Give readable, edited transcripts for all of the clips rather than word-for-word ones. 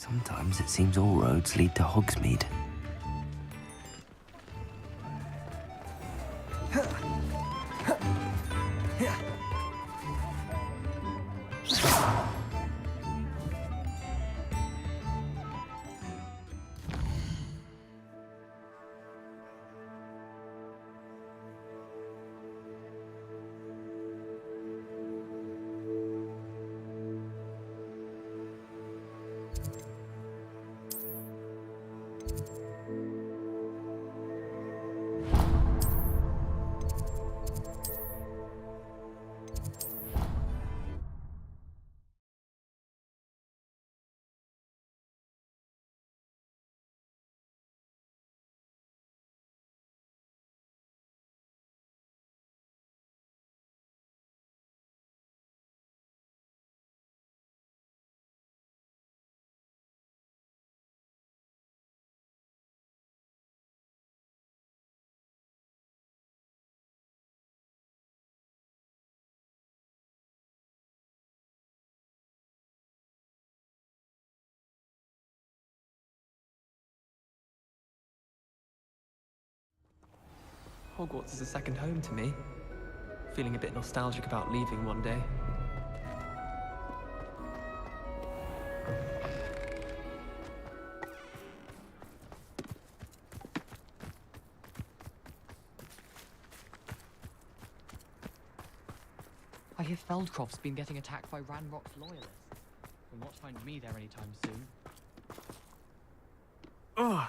Sometimes it seems all roads lead to Hogsmeade. Hogwarts is a second home to me. Feeling a bit nostalgic about leaving one day. I hear Feldcroft's been getting attacked by Ranrock's loyalists. Will not find me there anytime soon. Ugh!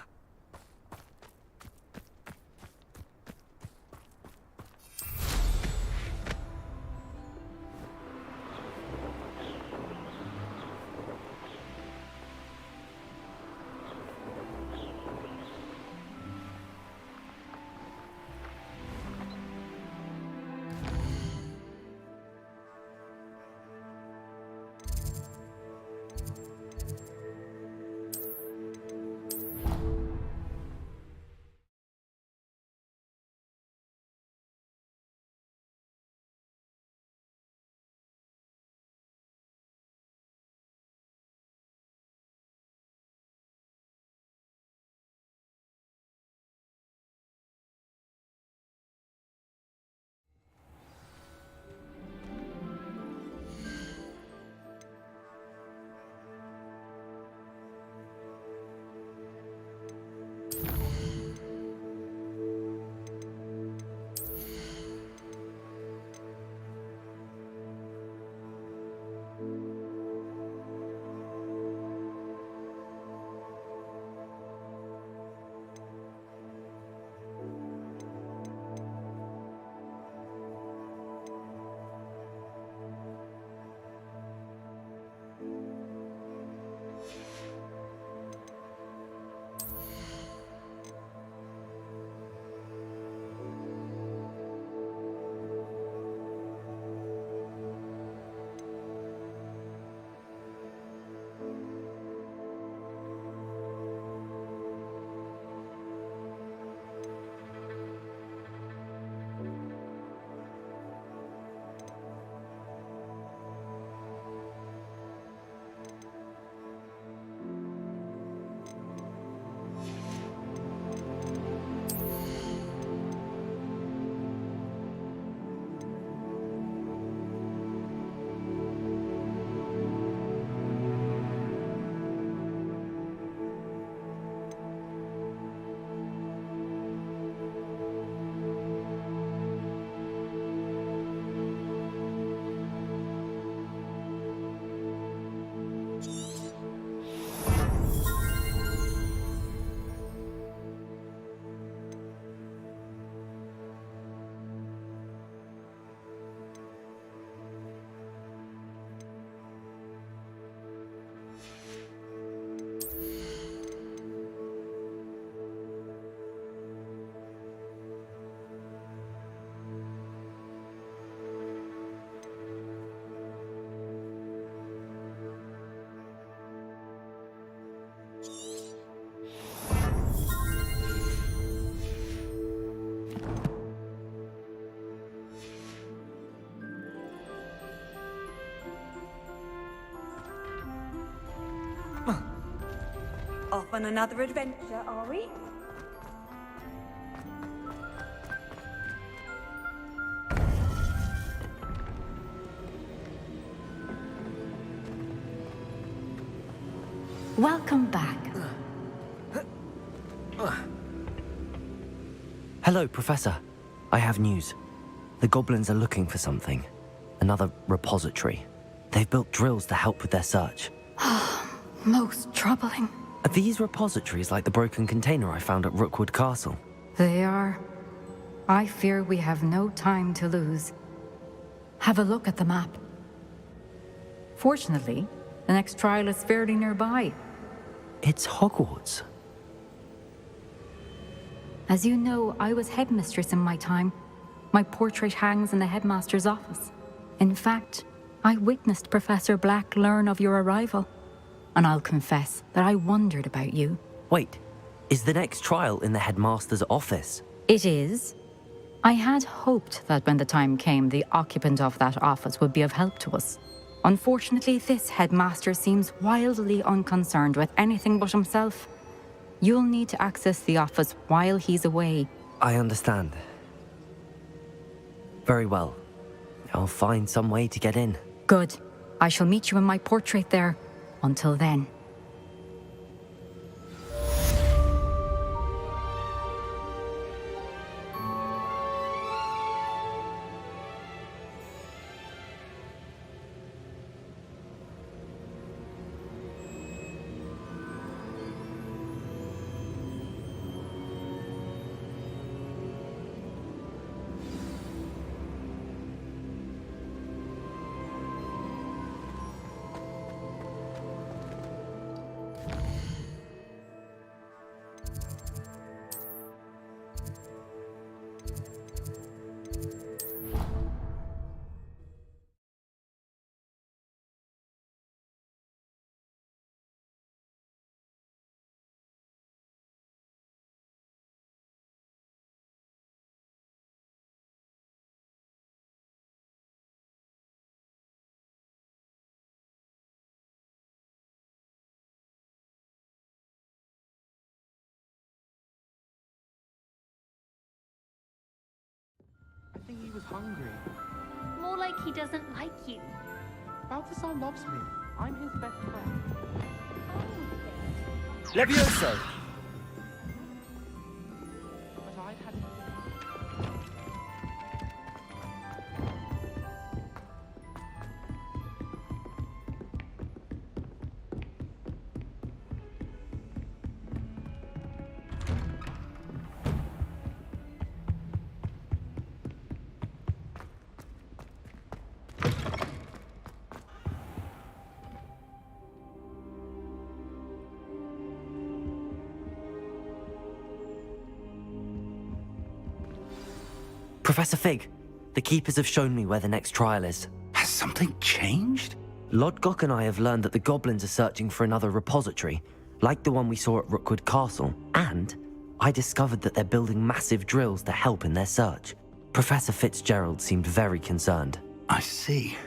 Off on another adventure, are we? Welcome back. Hello, Professor. I have news. The goblins are looking for something. Another repository. They've built drills to help with their search. Most troubling. Are these repositories like the broken container I found at Rookwood Castle? They are. I fear we have no time to lose. Have a look at the map. Fortunately, the next trial is fairly nearby. It's Hogwarts. As you know, I was headmistress in my time. My portrait hangs in the headmaster's office. In fact, I witnessed Professor Black learn of your arrival. And I'll confess that I wondered about you. Wait, is the next trial in the headmaster's office? It is. I had hoped that when the time came, the occupant of that office would be of help to us. Unfortunately, this headmaster seems wildly unconcerned with anything but himself. You'll need to access the office while he's away. I understand. Very well. I'll find some way to get in. Good. I shall meet you in my portrait there. Until then. I think he was hungry. More like he doesn't like you. Balthasar loves me. I'm his best friend. Levioso! But I'd had... Professor Fig, the Keepers have shown me where the next trial is. Has something changed? Lodgok and I have learned that the goblins are searching for another repository, like the one we saw at Rookwood Castle, and I discovered that they're building massive drills to help in their search. Professor Fitzgerald seemed very concerned. I see.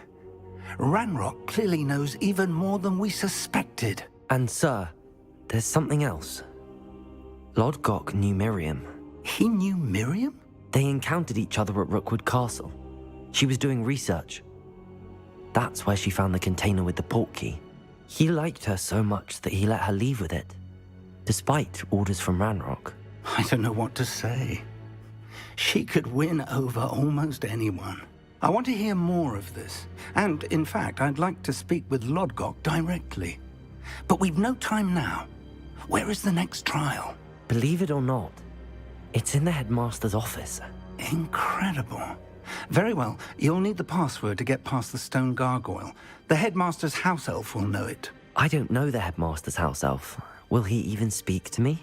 Ranrock clearly knows even more than we suspected. And sir, there's something else. Lodgok knew Miriam. He knew Miriam? They encountered each other at Rookwood Castle. She was doing research. That's where she found the container with the portkey. He liked her so much that he let her leave with it, despite orders from Ranrock. I don't know what to say. She could win over almost anyone. I want to hear more of this. And, in fact, I'd like to speak with Lodgok directly. But we've no time now. Where is the next trial? Believe it or not, it's in the headmaster's office. Incredible. Very well, you'll need the password to get past the stone gargoyle. The headmaster's house elf will know it. I don't know the headmaster's house elf. Will he even speak to me?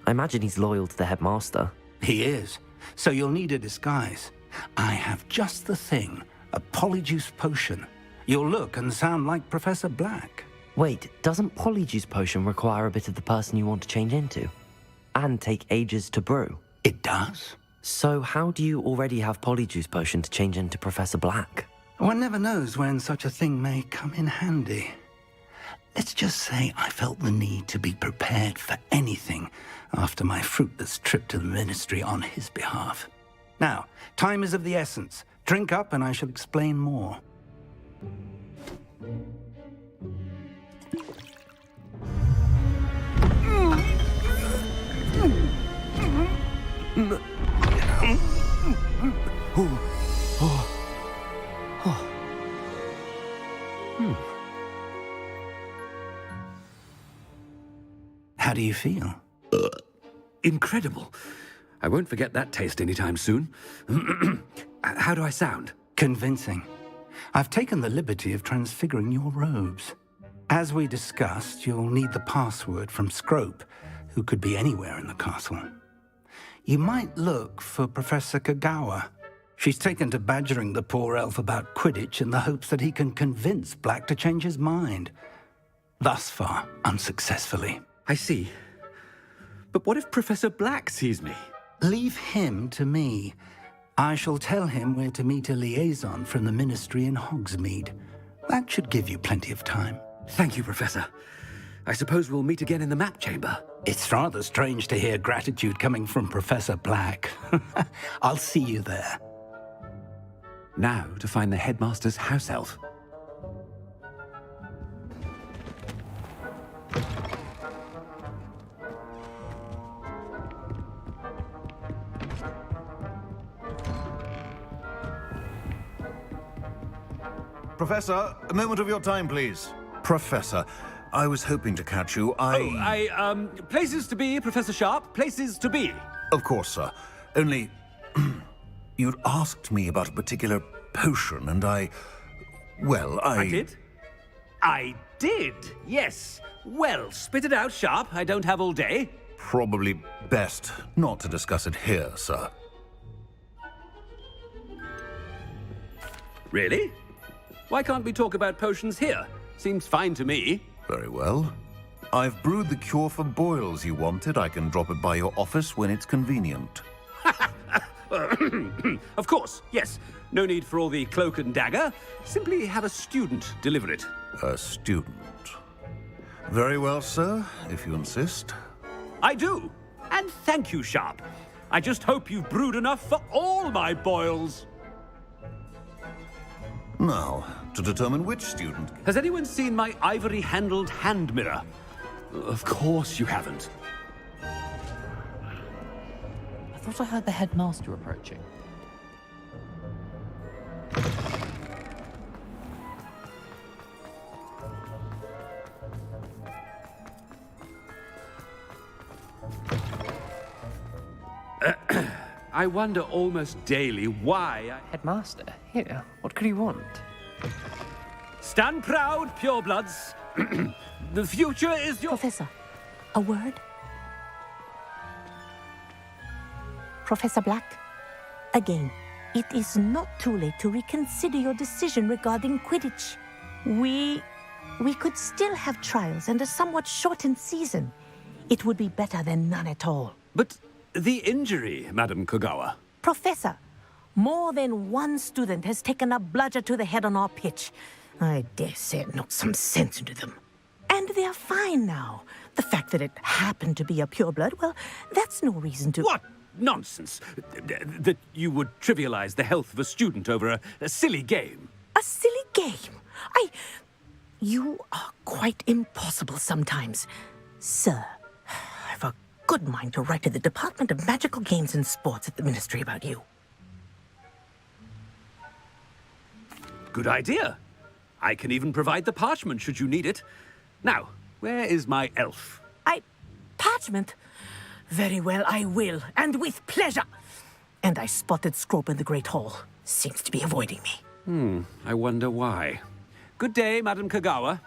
I imagine he's loyal to the headmaster. He is. So you'll need a disguise. I have just the thing. A polyjuice potion. You'll look and sound like Professor Black. Wait, doesn't Polyjuice Potion require a bit of the person you want to change into? And take ages to brew? It does? So how do you already have Polyjuice Potion to change into Professor Black? One never knows when such a thing may come in handy. Let's just say I felt the need to be prepared for anything after my fruitless trip to the ministry on his behalf. Now, time is of the essence. Drink up and I shall explain more. How do you feel? Incredible. I won't forget that taste anytime soon. How do I sound? Convincing. I've taken the liberty of transfiguring your robes. As we discussed, you'll need the password from Scrope, who could be anywhere in the castle. You might look for Professor Kagawa. She's taken to badgering the poor elf about Quidditch in the hopes that he can convince Black to change his mind. Thus far, unsuccessfully. I see. But what if Professor Black sees me? Leave him to me. I shall tell him where to meet a liaison from the ministry in Hogsmeade. That should give you plenty of time. Thank you, Professor. I suppose we'll meet again in the map chamber. It's rather strange to hear gratitude coming from Professor Black. I'll see you there. Now to find the headmaster's house elf. Professor, a moment of your time, please. Professor, I was hoping to catch you. Places to be, Professor Sharp, places to be. Of course, sir. Only, you'd asked me about a particular potion, and I did? I did, yes. Well, spit it out, Sharp. I don't have all day. Probably best not to discuss it here, sir. Really? Why can't we talk about potions here? Seems fine to me. Very well. I've brewed the cure for boils you wanted. I can drop it by your office when it's convenient. Of course, yes. No need for all the cloak and dagger. Simply have a student deliver it. A student. Very well, sir, if you insist. I do. And thank you, Sharp. I just hope you've brewed enough for all my boils. Now, to determine which student... Has anyone seen my ivory-handled hand mirror? Of course you haven't. I thought I heard the headmaster approaching. I wonder almost daily why Headmaster, here, what could he want? Stand proud, purebloods. The future is your... Professor, a word? Professor Black, again, it is not too late to reconsider your decision regarding Quidditch. We could still have trials and a somewhat shortened season. It would be better than none at all. But the injury, Madam Kagawa. Professor, more than one student has taken a bludger to the head on our pitch. I dare say it knocked some sense into them. And they're fine now. The fact that it happened to be a pureblood, well, that's no reason to... What nonsense! That you would trivialize the health of a student over a silly game. A silly game? You are quite impossible sometimes. Sir, I've a good mind to write to the Department of Magical Games and Sports at the Ministry about you. Good idea. I can even provide the parchment should you need it. Now, where is my elf? Parchment? Very well, I will, and with pleasure. And I spotted Scrope in the Great Hall. Seems to be avoiding me. I wonder why. Good day, Madam Kagawa.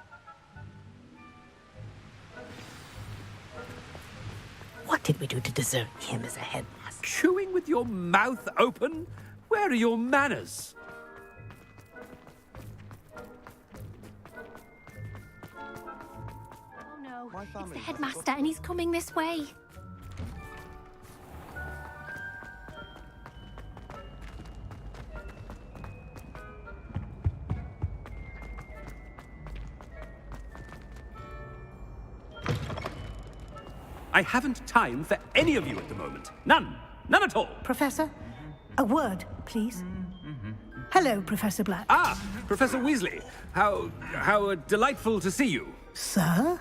What did we do to deserve him as a headmaster? Chewing with your mouth open? Where are your manners? Oh no, it's the headmaster and he's coming this way. I haven't time for any of you at the moment. None. None at all. Professor, a word, please. Hello, Professor Black. Ah, Professor Weasley. How delightful to see you. Sir?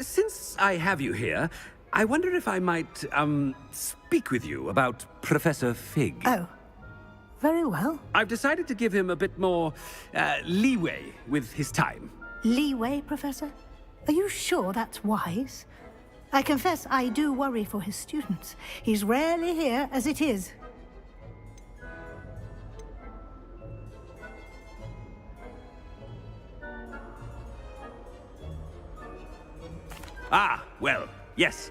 Since I have you here, I wonder if I might, speak with you about Professor Fig. Oh, very well. I've decided to give him a bit more, leeway with his time. Leeway, Professor? Are you sure that's wise? I confess I do worry for his students. He's rarely here as it is. Ah, well, yes.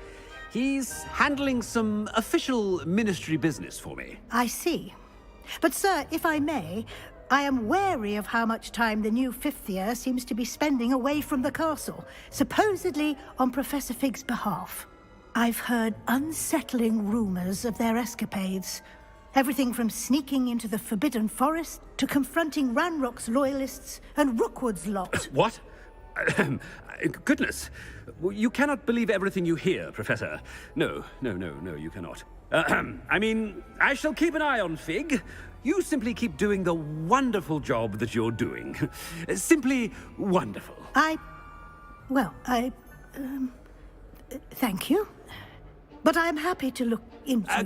He's handling some official ministry business for me. I see. But, sir, if I may, I am wary of how much time the new fifth year seems to be spending away from the castle, supposedly on Professor Fig's behalf. I've heard unsettling rumors of their escapades. Everything from sneaking into the Forbidden Forest to confronting Ranrock's loyalists and Rookwood's lot. What? Goodness. You cannot believe everything you hear, Professor. No, you cannot. I mean, I shall keep an eye on Fig. You simply keep doing the wonderful job that you're doing. Simply wonderful. Thank you. But I'm happy to look into...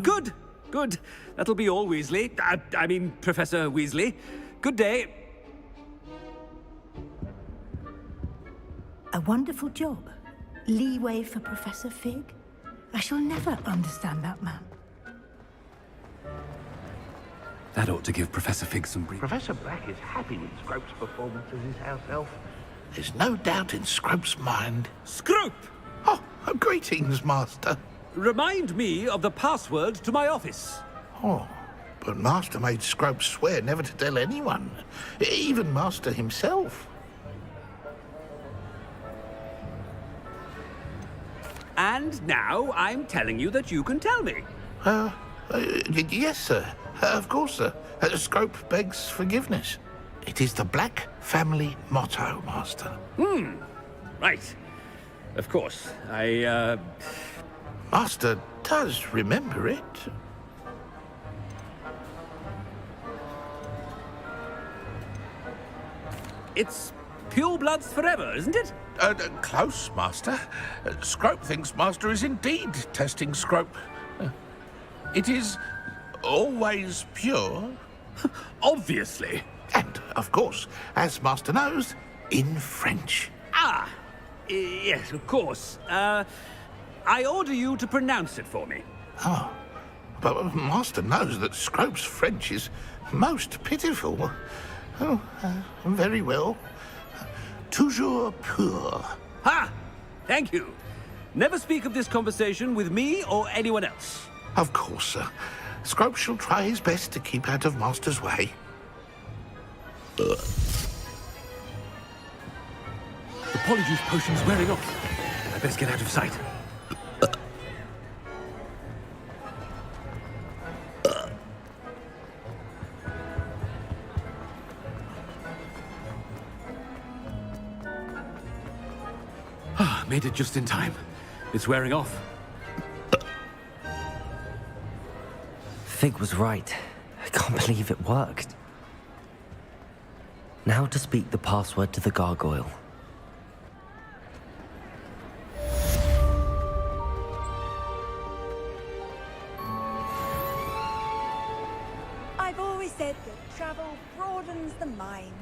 Good. That'll be all, Weasley. I mean, Professor Weasley. Good day. A wonderful job. Leeway for Professor Fig. I shall never understand that man. That ought to give Professor Fig some brief. Professor Black is happy with Scrope's performance as his house elf. There's no doubt in Scrope's mind. Scrope! Oh, greetings, Master. Remind me of the password to my office. Oh, but Master made Scrope swear never to tell anyone, even Master himself. And now I'm telling you that you can tell me. Yes, sir. Of course, sir. Scrope begs forgiveness. It is the Black family motto, Master. Right. Of course. Master does remember it. It's pure bloods forever, isn't it? Close, Master. Scrope thinks Master is indeed testing Scrope. It is always pure. Obviously. And, of course, as Master knows, in French. Yes, of course. I order you to pronounce it for me. Oh, but Master knows that Scrope's French is most pitiful. Oh, very well. Toujours pur. Ha! Thank you. Never speak of this conversation with me or anyone else. Of course, sir. Scrope shall try his best to keep out of Master's way. The polyjuice potion's wearing off. I best get out of sight. Made it just in time. It's wearing off. Fig was right. I can't believe it worked. Now to speak the password to the gargoyle. I've always said that travel broadens the mind.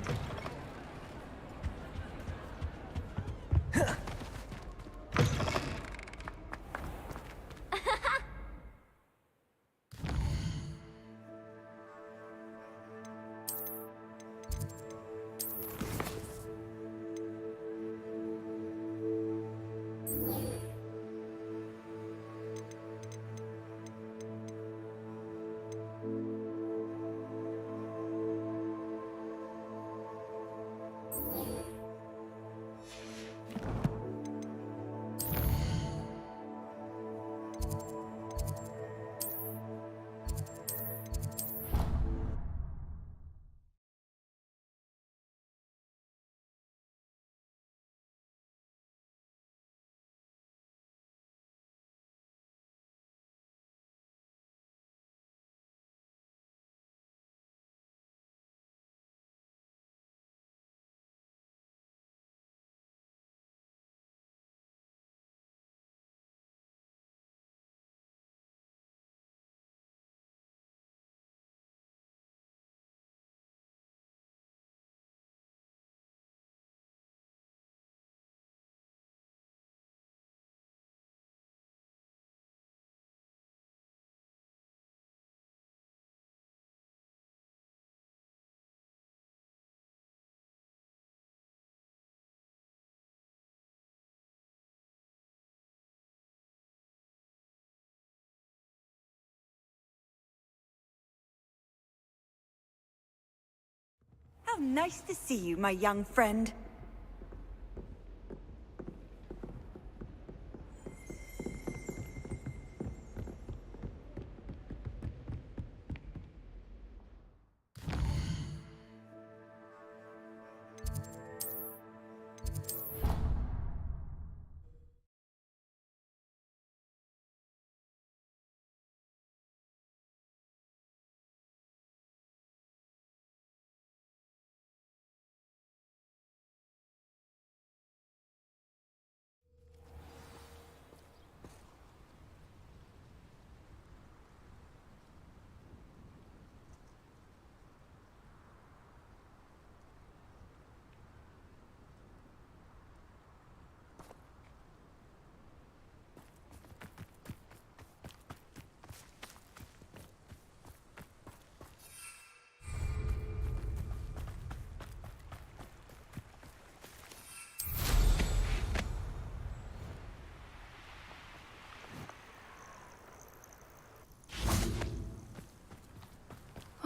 How nice to see you, my young friend.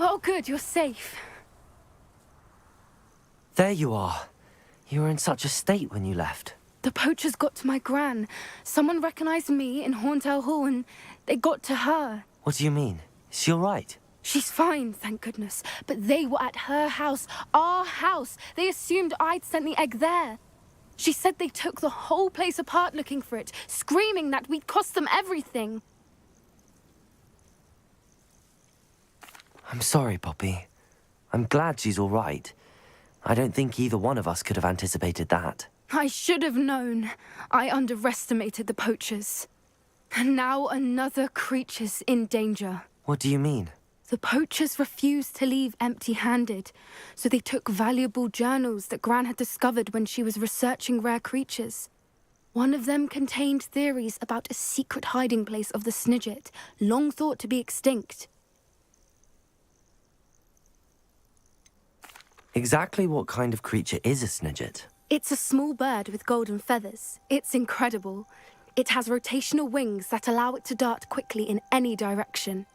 Oh, good, you're safe. There you are. You were in such a state when you left. The poachers got to my gran. Someone recognized me in Horntail Hall and they got to her. What do you mean? Is she all right? She's fine, thank goodness. But they were at her house, our house. They assumed I'd sent the egg there. She said they took the whole place apart looking for it, screaming that we'd cost them everything. I'm sorry, Poppy. I'm glad she's all right. I don't think either one of us could have anticipated that. I should have known. I underestimated the poachers. And now another creature's in danger. What do you mean? The poachers refused to leave empty-handed, so they took valuable journals that Gran had discovered when she was researching rare creatures. One of them contained theories about a secret hiding place of the Snidget, long thought to be extinct. Exactly what kind of creature is a Snidget? It's a small bird with golden feathers. It's incredible. It has rotational wings that allow it to dart quickly in any direction.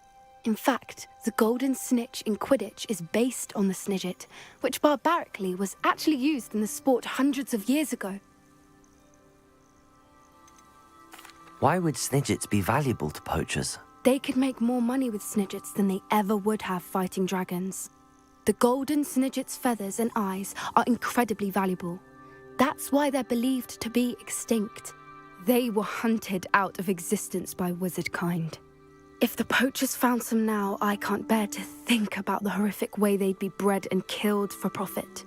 In fact, the golden snitch in Quidditch is based on the Snidget, which barbarically was actually used in the sport hundreds of years ago. Why would Snidgets be valuable to poachers? They could make more money with Snidgets than they ever would have fighting dragons. The golden Snidget's feathers and eyes are incredibly valuable. That's why they're believed to be extinct. They were hunted out of existence by wizard kind. If the poachers found some now, I can't bear to think about the horrific way they'd be bred and killed for profit.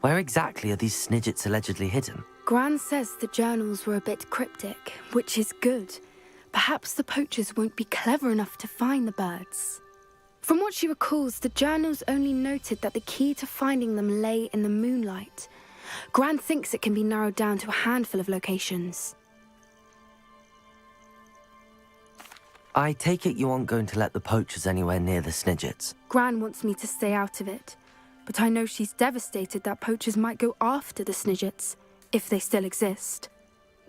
Where exactly are these Snidgets allegedly hidden? Gran says the journals were a bit cryptic, which is good. Perhaps the poachers won't be clever enough to find the birds. From what she recalls, the journals only noted that the key to finding them lay in the moonlight. Gran thinks it can be narrowed down to a handful of locations. I take it you aren't going to let the poachers anywhere near the Snidgets. Gran wants me to stay out of it, but I know she's devastated that poachers might go after the Snidgets, if they still exist.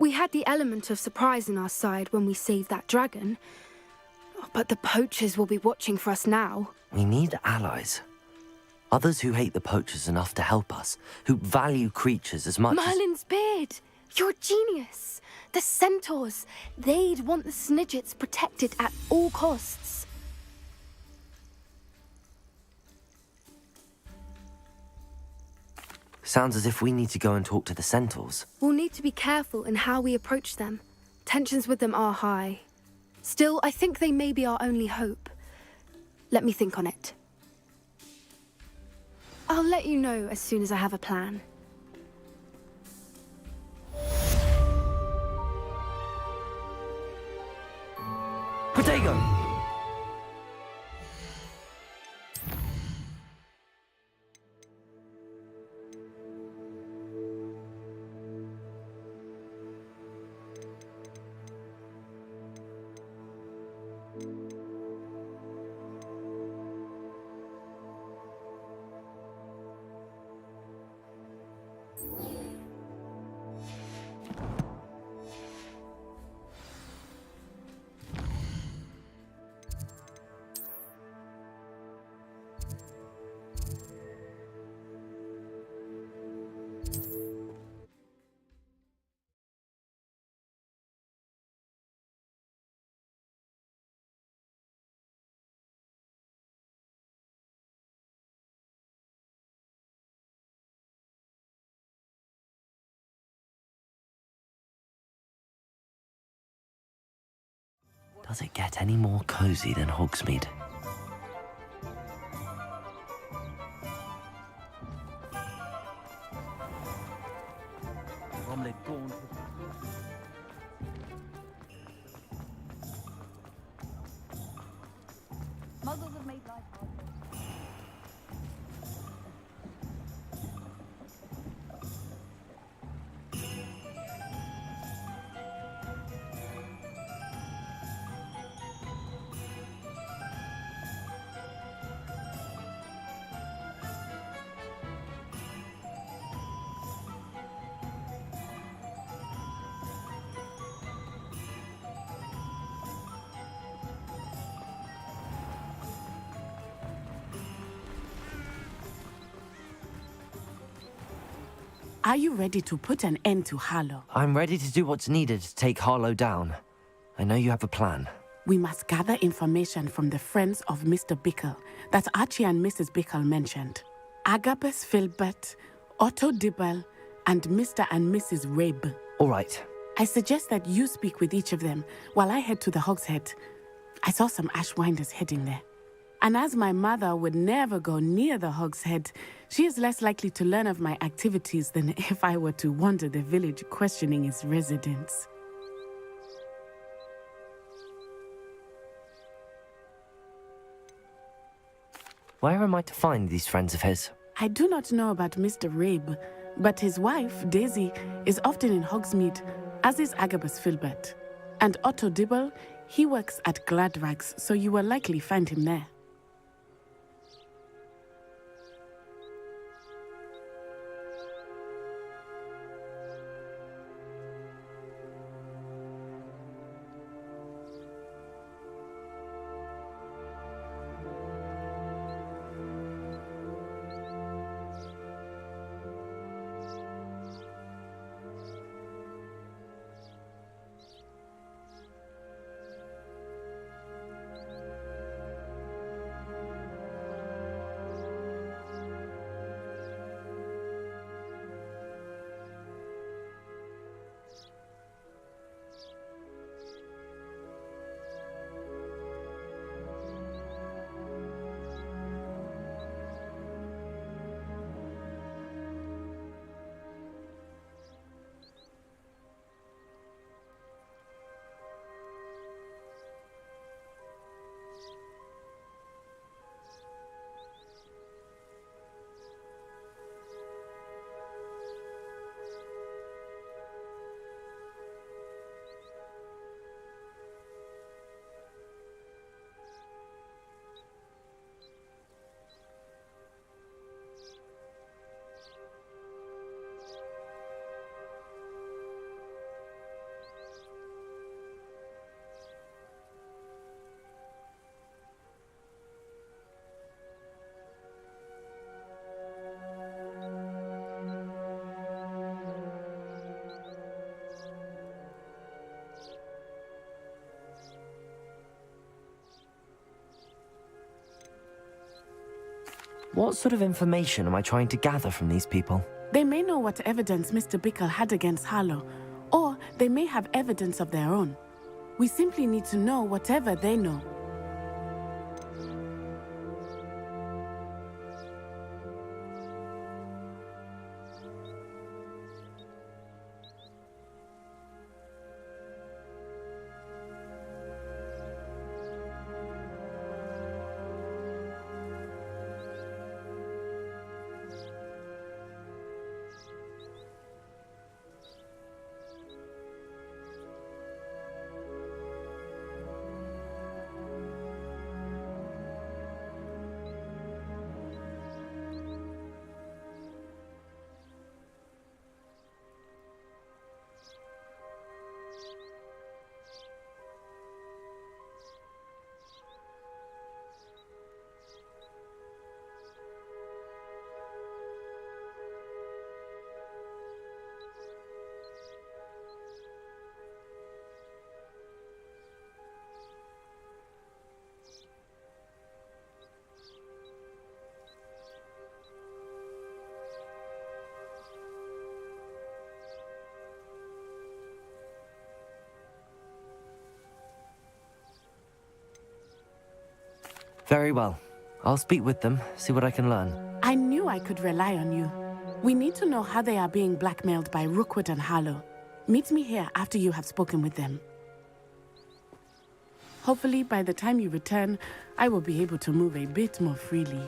We had the element of surprise on our side when we saved that dragon, but the poachers will be watching for us now. We need allies. Others who hate the poachers enough to help us, who value creatures as much Merlin's beard! You're a genius! The centaurs! They'd want the Snidgets protected at all costs. Sounds as if we need to go and talk to the centaurs. We'll need to be careful in how we approach them. Tensions with them are high. Still, I think they may be our only hope. Let me think on it. I'll let you know as soon as I have a plan. Protego! Does it get any more cozy than Hogsmeade? Muggles have made life hard. Are you ready to put an end to Harlow? I'm ready to do what's needed to take Harlow down. I know you have a plan. We must gather information from the friends of Mr. Bickle that Archie and Mrs. Bickle mentioned. Agabus Filbert, Otto Dibble, and Mr. and Mrs. Rabe. All right. I suggest that you speak with each of them while I head to the Hogshead. I saw some Ashwinders heading there. And as my mother would never go near the Hogshead, she is less likely to learn of my activities than if I were to wander the village questioning its residents. Where am I to find these friends of his? I do not know about Mr. Rabe, but his wife, Daisy, is often in Hogsmeade, as is Agabus Filbert. And Otto Dibble, he works at Gladrags, so you will likely find him there. What sort of information am I trying to gather from these people? They may know what evidence Mr. Bickle had against Harlow, or they may have evidence of their own. We simply need to know whatever they know. Very well. I'll speak with them, see what I can learn. I knew I could rely on you. We need to know how they are being blackmailed by Rookwood and Harlow. Meet me here after you have spoken with them. Hopefully, by the time you return, I will be able to move a bit more freely.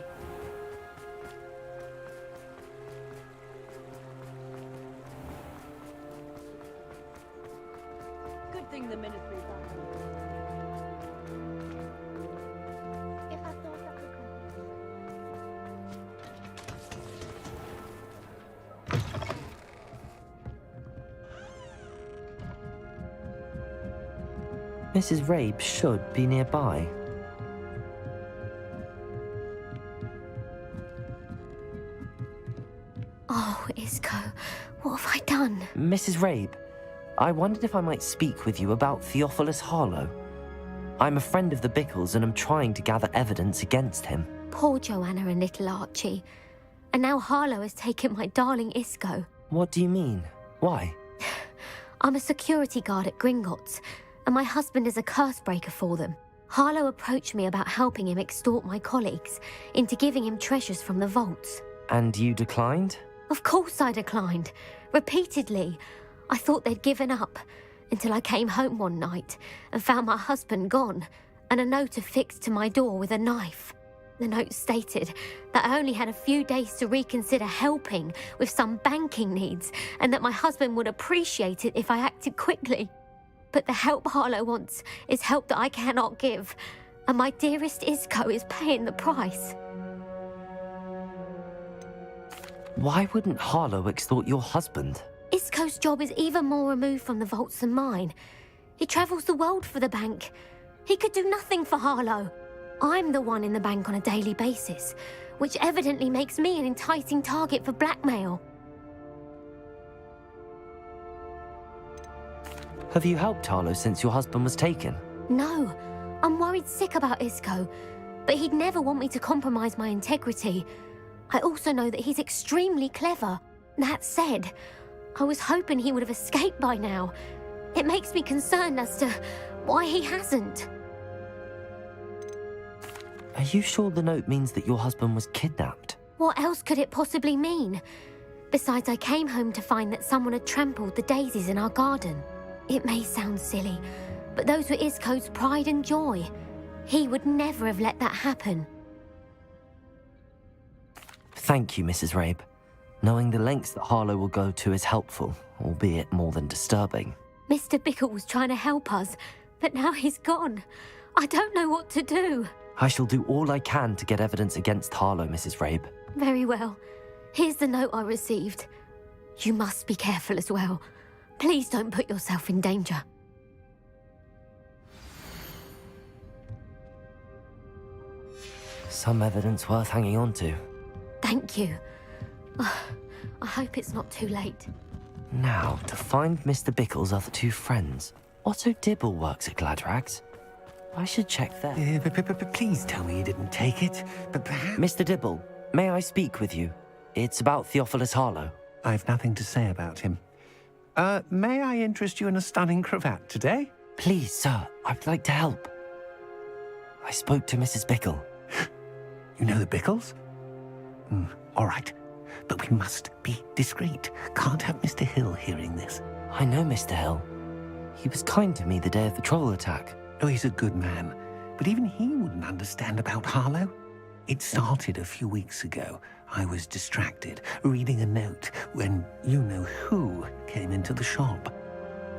Good thing the ministry found me. If I thought I could Mrs. Rabe should be nearby. Oh, Isco, what have I done? Mrs. Rabe, I wondered if I might speak with you about Theophilus Harlow. I'm a friend of the Bickles and I'm trying to gather evidence against him. Poor Joanna and little Archie. And now Harlow has taken my darling Isco. What do you mean? Why? I'm a security guard at Gringotts, and my husband is a curse breaker for them. Harlow approached me about helping him extort my colleagues into giving him treasures from the vaults. And you declined? Of course I declined. Repeatedly. I thought they'd given up, until I came home one night and found my husband gone, and a note affixed to my door with a knife. The note stated that I only had a few days to reconsider helping with some banking needs, and that my husband would appreciate it if I acted quickly. But the help Harlow wants is help that I cannot give, and my dearest Isco is paying the price. Why wouldn't Harlow extort your husband? Isco's job is even more removed from the vaults than mine. He travels the world for the bank. He could do nothing for Harlow. I'm the one in the bank on a daily basis, which evidently makes me an enticing target for blackmail. Have you helped Harlow since your husband was taken? No, I'm worried sick about Isco, but he'd never want me to compromise my integrity. I also know that he's extremely clever. That said, I was hoping he would have escaped by now. It makes me concerned as to why he hasn't. Are you sure the note means that your husband was kidnapped? What else could it possibly mean? Besides, I came home to find that someone had trampled the daisies in our garden. It may sound silly, but those were Isco's pride and joy. He would never have let that happen. Thank you, Mrs. Rabe. Knowing the lengths that Harlow will go to is helpful, albeit more than disturbing. Mr. Bickle was trying to help us, but now he's gone. I don't know what to do. I shall do all I can to get evidence against Harlow, Mrs. Rabe. Very well. Here's the note I received. You must be careful as well. Please don't put yourself in danger. Some evidence worth hanging on to. Thank you. I hope it's not too late. Now, to find Mr. Bickle's other two friends. Otto Dibble works at Gladrags. I should check there. Please tell me you didn't take it. But perhaps... Mr. Dibble, may I speak with you? It's about Theophilus Harlow. I've nothing to say about him. May I interest you in a stunning cravat today? Please, sir, I'd like to help. I spoke to Mrs. Bickle. You know the Bickles? All right. But we must be discreet. Can't have Mr. Hill hearing this. I know Mr. Hill. He was kind to me the day of the troll attack. Oh, he's a good man. But even he wouldn't understand about Harlow. It started a few weeks ago. I was distracted, reading a note, when you-know-who came into the shop.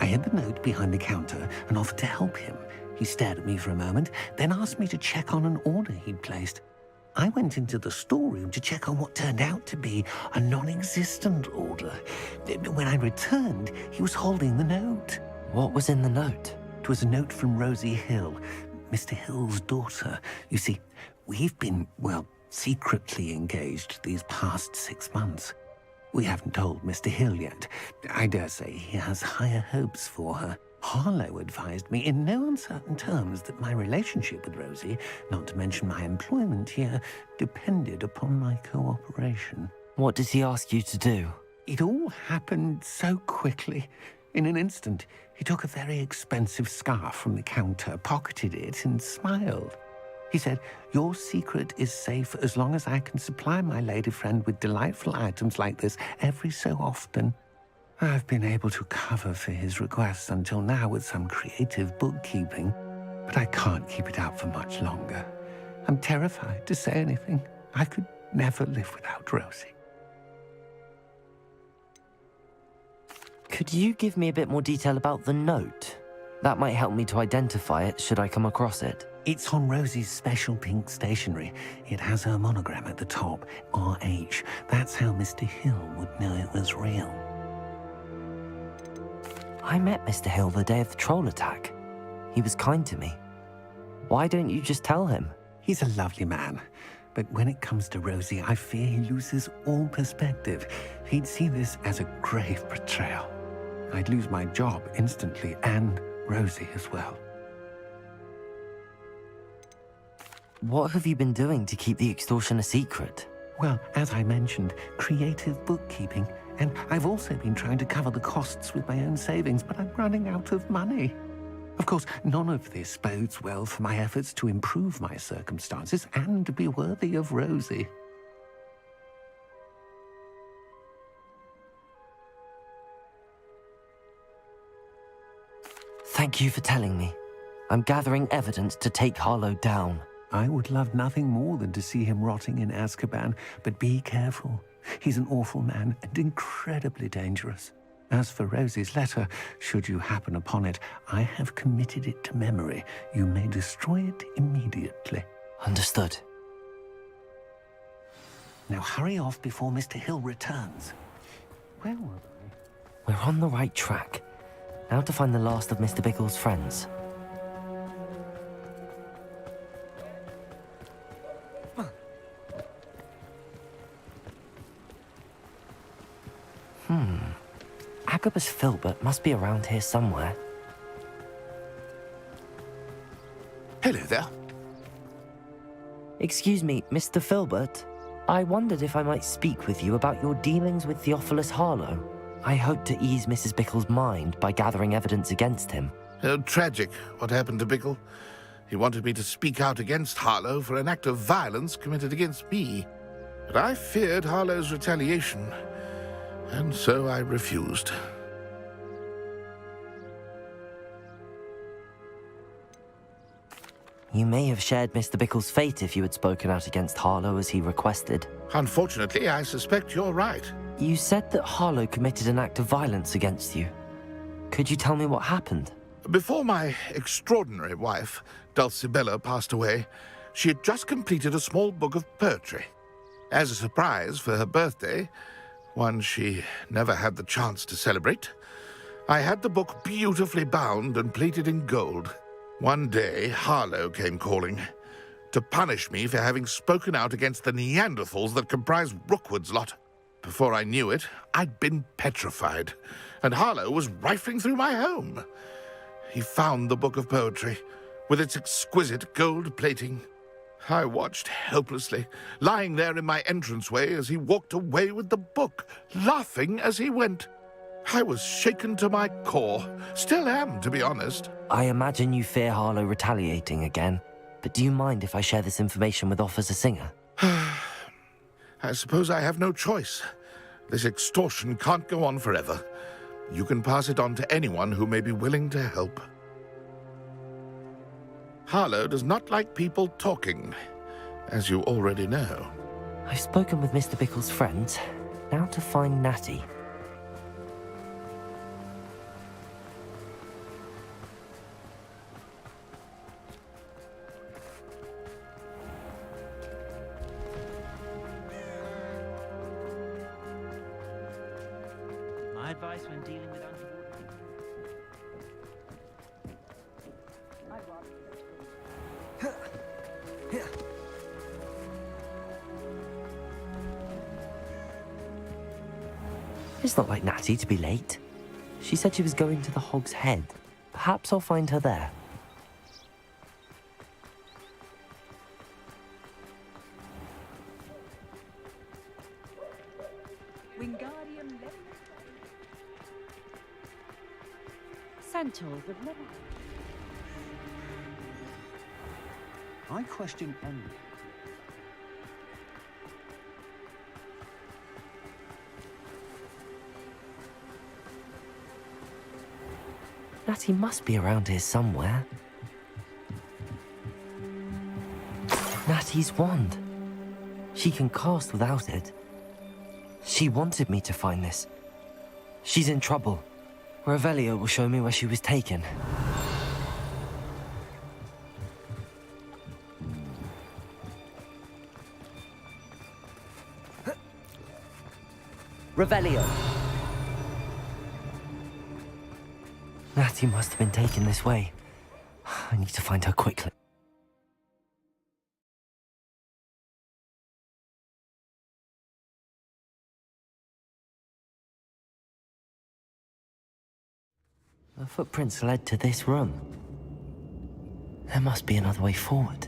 I hid the note behind the counter and offered to help him. He stared at me for a moment, then asked me to check on an order he'd placed. I went into the storeroom to check on what turned out to be a non-existent order. When I returned, he was holding the note. What was in the note? It was a note from Rosie Hill, Mr. Hill's daughter. You see, we've been, well, secretly engaged these past 6 months. We haven't told Mr. Hill yet. I dare say he has higher hopes for her. Harlow advised me in no uncertain terms that my relationship with Rosie, not to mention my employment here, depended upon my cooperation. What does he ask you to do? It all happened so quickly. In an instant, he took a very expensive scarf from the counter, pocketed it, and smiled. He said, "Your secret is safe as long as I can supply my lady friend with delightful items like this every so often." I've been able to cover for his requests until now with some creative bookkeeping, but I can't keep it up for much longer. I'm terrified to say anything. I could never live without Rosie. Could you give me a bit more detail about the note? That might help me to identify it should I come across it. It's on Rosie's special pink stationery. It has her monogram at the top, RH. That's how Mr. Hill would know it was real. I met Mr. Hill the day of the troll attack. He was kind to me. Why don't you just tell him? He's a lovely man, but when it comes to Rosie, I fear he loses all perspective. He'd see this as a grave betrayal. I'd lose my job instantly, and Rosie as well. What have you been doing to keep the extortion a secret? Well, as I mentioned, creative bookkeeping, and I've also been trying to cover the costs with my own savings, but I'm running out of money. Of course, none of this bodes well for my efforts to improve my circumstances and to be worthy of Rosie. Thank you for telling me. I'm gathering evidence to take Harlow down. I would love nothing more than to see him rotting in Azkaban, but be careful. He's an awful man and incredibly dangerous. As for Rosie's letter, should you happen upon it, I have committed it to memory. You may destroy it immediately. Understood. Now hurry off before Mr. Hill returns. Where were we? We're on the right track. Now to find the last of Mr. Bickle's friends. Agabus Filbert must be around here somewhere. Hello there. Excuse me, Mr. Filbert. I wondered if I might speak with you about your dealings with Theophilus Harlow. I hope to ease Mrs. Bickle's mind by gathering evidence against him. Tragic what happened to Bickle. He wanted me to speak out against Harlow for an act of violence committed against me. But I feared Harlow's retaliation, and so I refused. You may have shared Mr. Bickle's fate if you had spoken out against Harlow as he requested. Unfortunately, I suspect you're right. You said that Harlow committed an act of violence against you. Could you tell me what happened? Before my extraordinary wife, Dulcibella, passed away, she had just completed a small book of poetry. As a surprise for her birthday, one she never had the chance to celebrate, I had the book beautifully bound and plated in gold. One day, Harlow came calling to punish me for having spoken out against the Neanderthals that comprise Rookwood's lot. Before I knew it, I'd been petrified, and Harlow was rifling through my home. He found the book of poetry, with its exquisite gold plating. I watched helplessly, lying there in my entranceway as he walked away with the book, laughing as he went. I was shaken to my core. Still am, to be honest. I imagine you fear Harlow retaliating again, but do you mind if I share this information with Officer Singer? I suppose I have no choice. This extortion can't go on forever. You can pass it on to anyone who may be willing to help. Harlow does not like people talking, as you already know. I've spoken with Mr. Bickle's friends. Now to find Natty. My advice when dealing with untoward people. It's not like Natty to be late. She said she was going to the Hog's Head. Perhaps I'll find her there. Wingardium Centaurs of Lebanon. I question only. Natty must be around here somewhere. Natty's wand. She can cast without it. She wanted me to find this. She's in trouble. Revelio will show me where she was taken. Revelio! Natty must have been taken this way. I need to find her quickly. The footprints led to this room. There must be another way forward.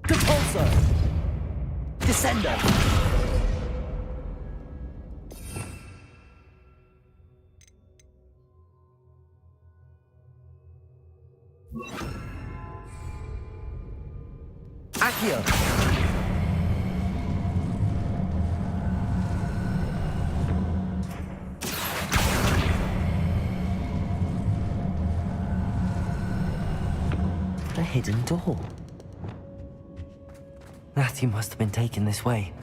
Repulsor! Descender! Accio! A hidden door. Natty must have been taken this way.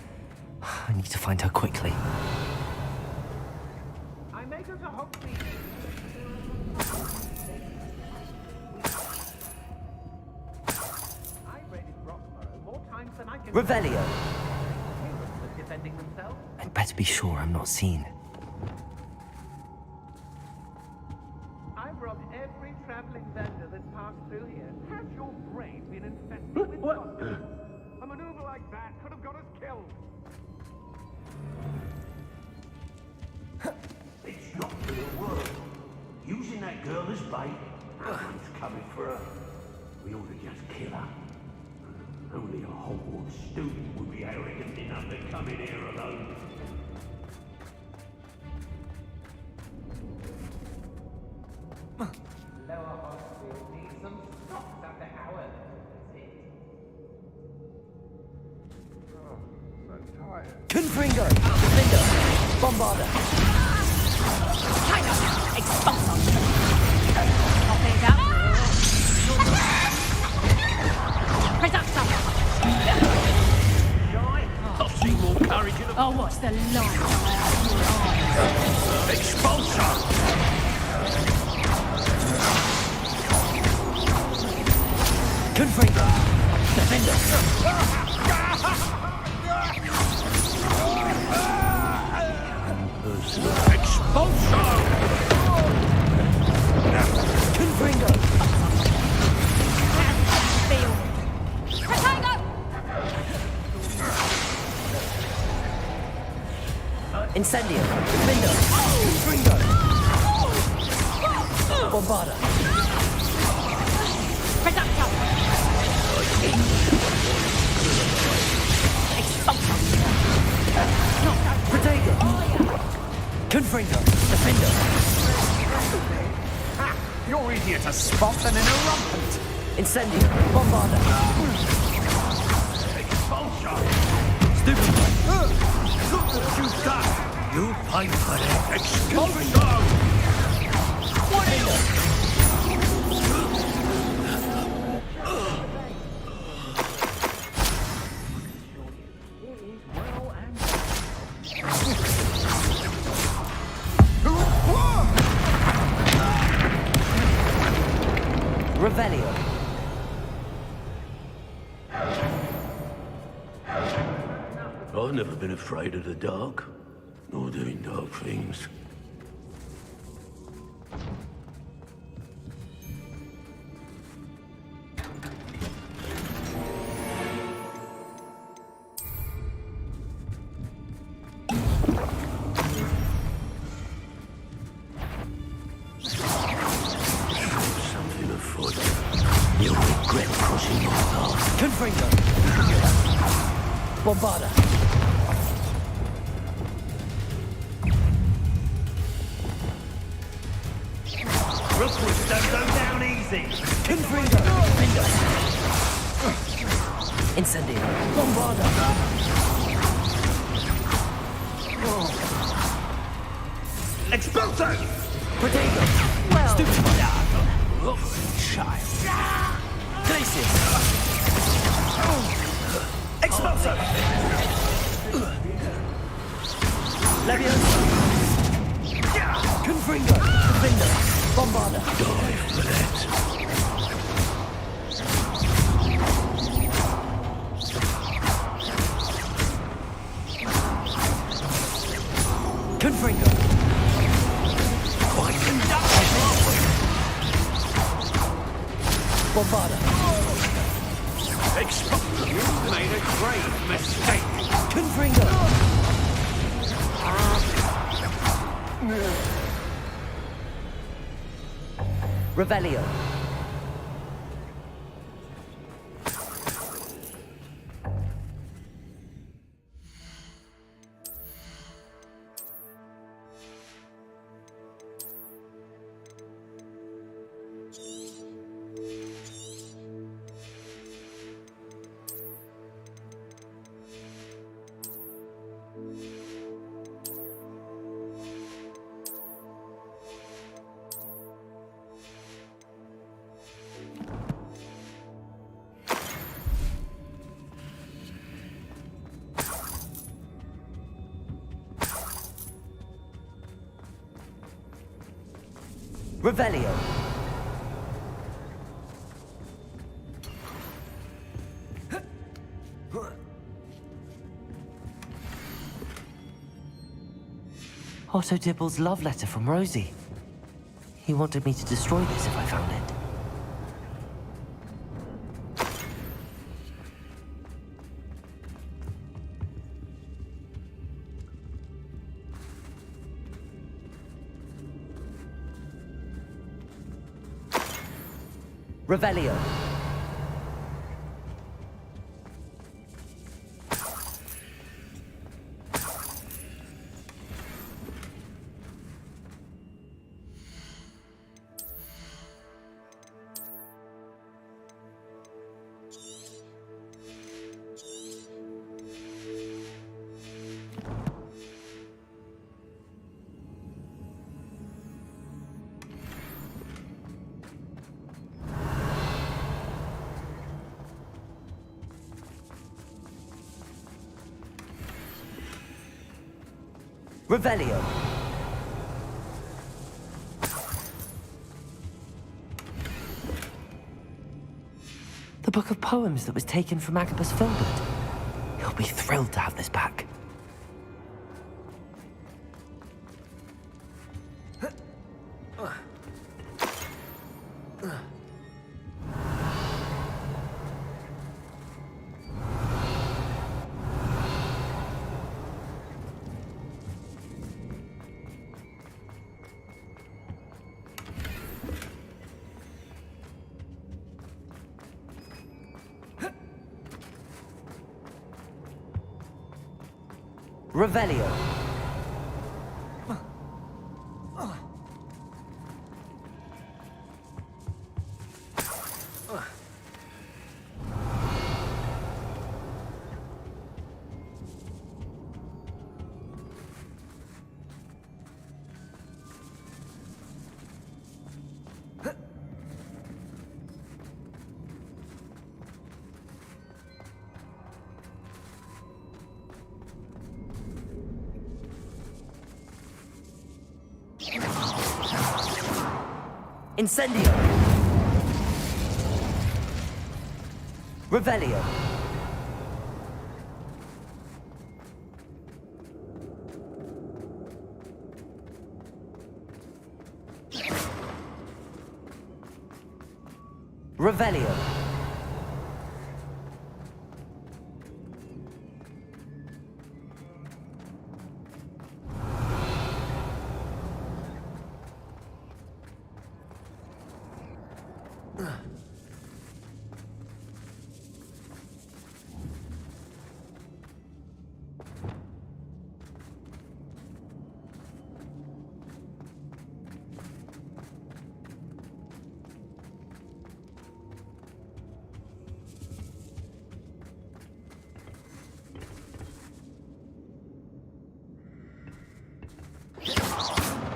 I need to find her quickly. I may go to Hogsmeade. I've raided Roxborough more times than I can. Revelio! Humans were defending themselves. I'd better be sure I'm not seen. I've robbed every traveling vendor that's passed through here. Has your brain been infested with nonsense? A maneuver like that could have got us killed. It's not real world. Using that girl as bait, no one's coming for her. We ought to just kill her. Only a Hogwarts student would be arrogant enough to come in here alone. Lower Hogsfield needs some stocks under Howard. Oh, so tired. Confringo! Defender! Bombarder! China! Expulsor! Copy that. Reductor! I've seen more courage in a... Oh, what's the light out of your eyes? Expulsor! Confringo! Defender! Expulsor! Confringo! Protego! Incendio! Defender! Confringo! Bombarder! Reductor! Expulsor! Protego! Confringo! Defender! You're easier to spot than an irrumpent. Incendio! Bombarder! Expulsor! Stupid! Look what you've done! You pay for that! Expulsor! What is it? Revelio. I've never been afraid of the dark, nor doing dark things. Something afoot. You'll regret crossing my path. Confringo. Bombarder. Rookwood don't go down easy. Waracy! Confringo! Incendio! Bombarda! Expulso! Protego! Well, Stupefy! Child! Glacius! Expulso! Leviosa! Confringo! Defender! Bombarda! Die for that. Confringo! Bombarda! You made a great mistake. Confringo! Revelio! Revelio! Otto Dibble's love letter from Rosie. He wanted me to destroy this if I found it. Revelio. Revelio. The book of poems that was taken from Agabus Filbert. He'll be thrilled to have this back. Revelio. Incendio. Revelio. Revelio.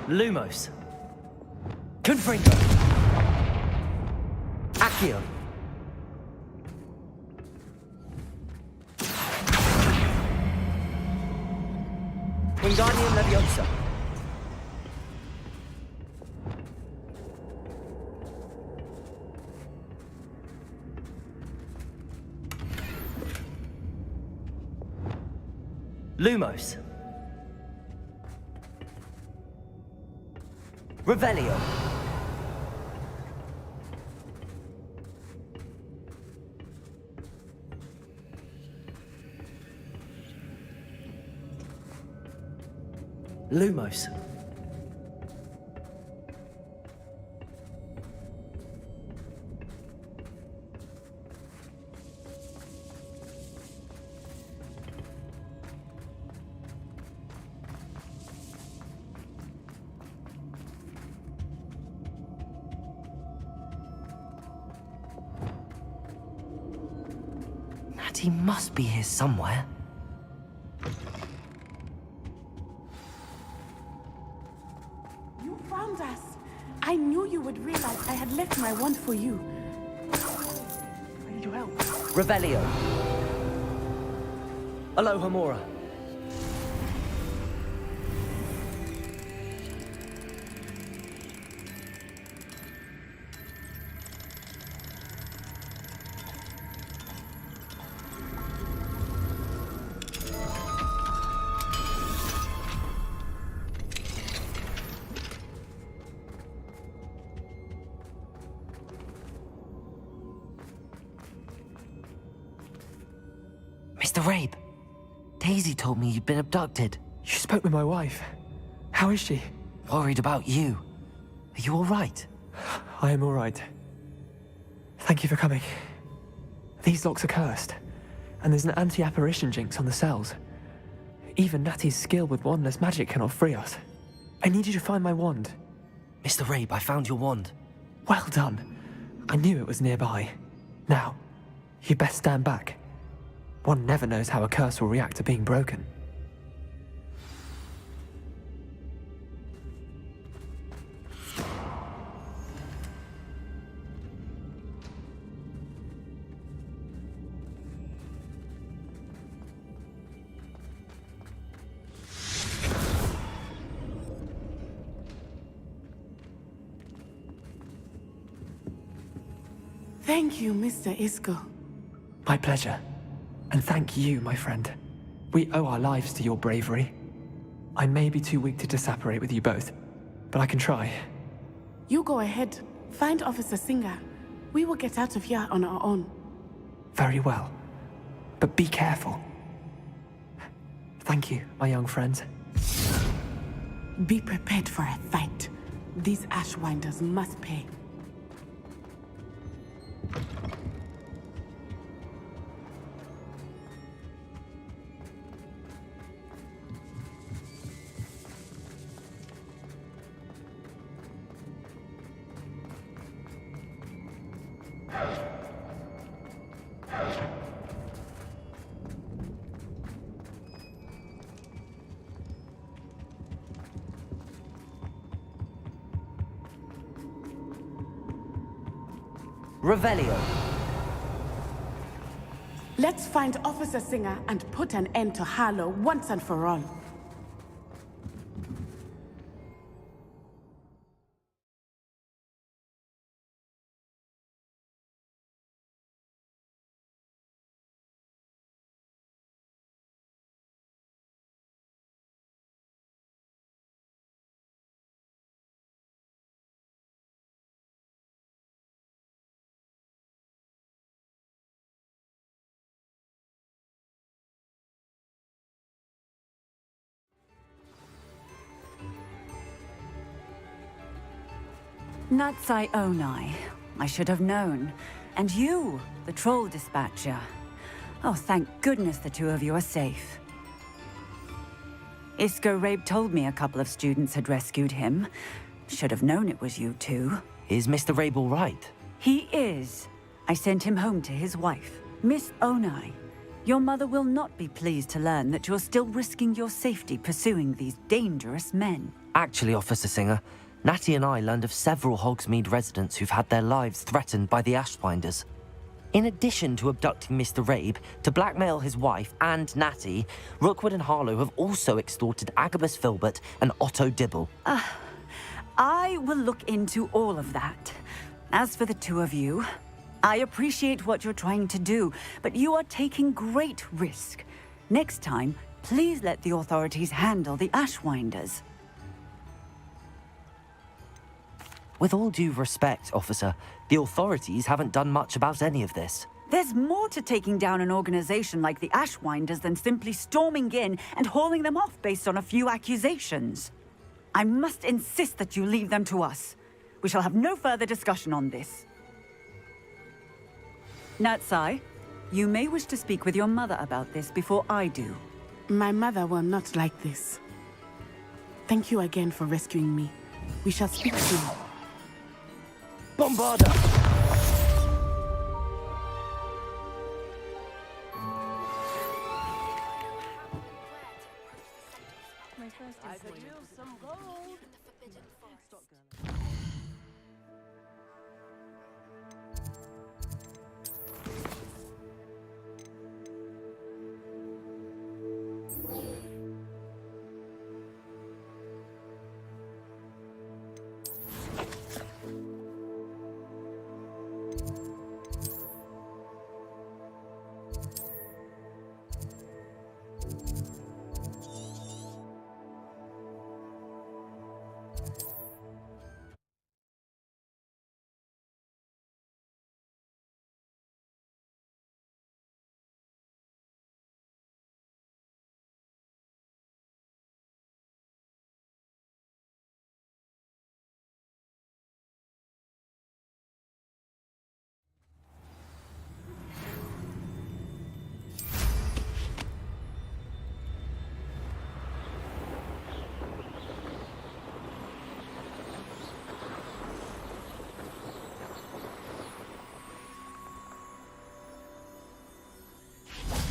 Lumos. Confringo. Accio. Wingardium Leviosa. Lumos. Revelio. Lumos. Natty must be here somewhere. You found us. I knew you would realize I had left my wand for you. I need your help. Revelio. Alohomora. Mr. Rabe, Daisy told me you'd been abducted. You spoke with my wife. How is she? Worried about you. Are you all right? I am all right. Thank you for coming. These locks are cursed, and there's an anti-apparition jinx on the cells. Even Natty's skill with wandless magic cannot free us. I need you to find my wand. Mr. Rabe, I found your wand. Well done. I knew it was nearby. Now, you best stand back. One never knows how a curse will react to being broken. Thank you, Mr. Isco. My pleasure. And thank you, my friend. We owe our lives to your bravery. I may be too weak to disapparate with you both, but I can try. You go ahead. Find Officer Singer. We will get out of here on our own. Very well. But be careful. Thank you, my young friends. Be prepared for a fight. These Ashwinders must pay. Revelio. Let's find Officer Singer and put an end to Harlow once and for all. Natsai Onai. I should have known. And you, the troll dispatcher. Oh, thank goodness the two of you are safe. Isco Rabe told me a couple of students had rescued him. Should have known it was you two. Is Mr. Rabe all right? He is. I sent him home to his wife, Miss Onai. Your mother will not be pleased to learn that you're still risking your safety pursuing these dangerous men. Actually, Officer Singer, Natty and I learned of several Hogsmeade residents who've had their lives threatened by the Ashwinders. In addition to abducting Mr. Rabe to blackmail his wife and Natty, Rookwood and Harlow have also extorted Agabus Filbert and Otto Dibble. I will look into all of that. As for the two of you, I appreciate what you're trying to do, but you are taking great risk. Next time, please let the authorities handle the Ashwinders. With all due respect, officer, the authorities haven't done much about any of this. There's more to taking down an organization like the Ashwinders than simply storming in and hauling them off based on a few accusations. I must insist that you leave them to us. We shall have no further discussion on this. Natsai, you may wish to speak with your mother about this before I do. My mother will not like this. Thank you again for rescuing me. We shall speak soon. Bombarda! I could use some gold.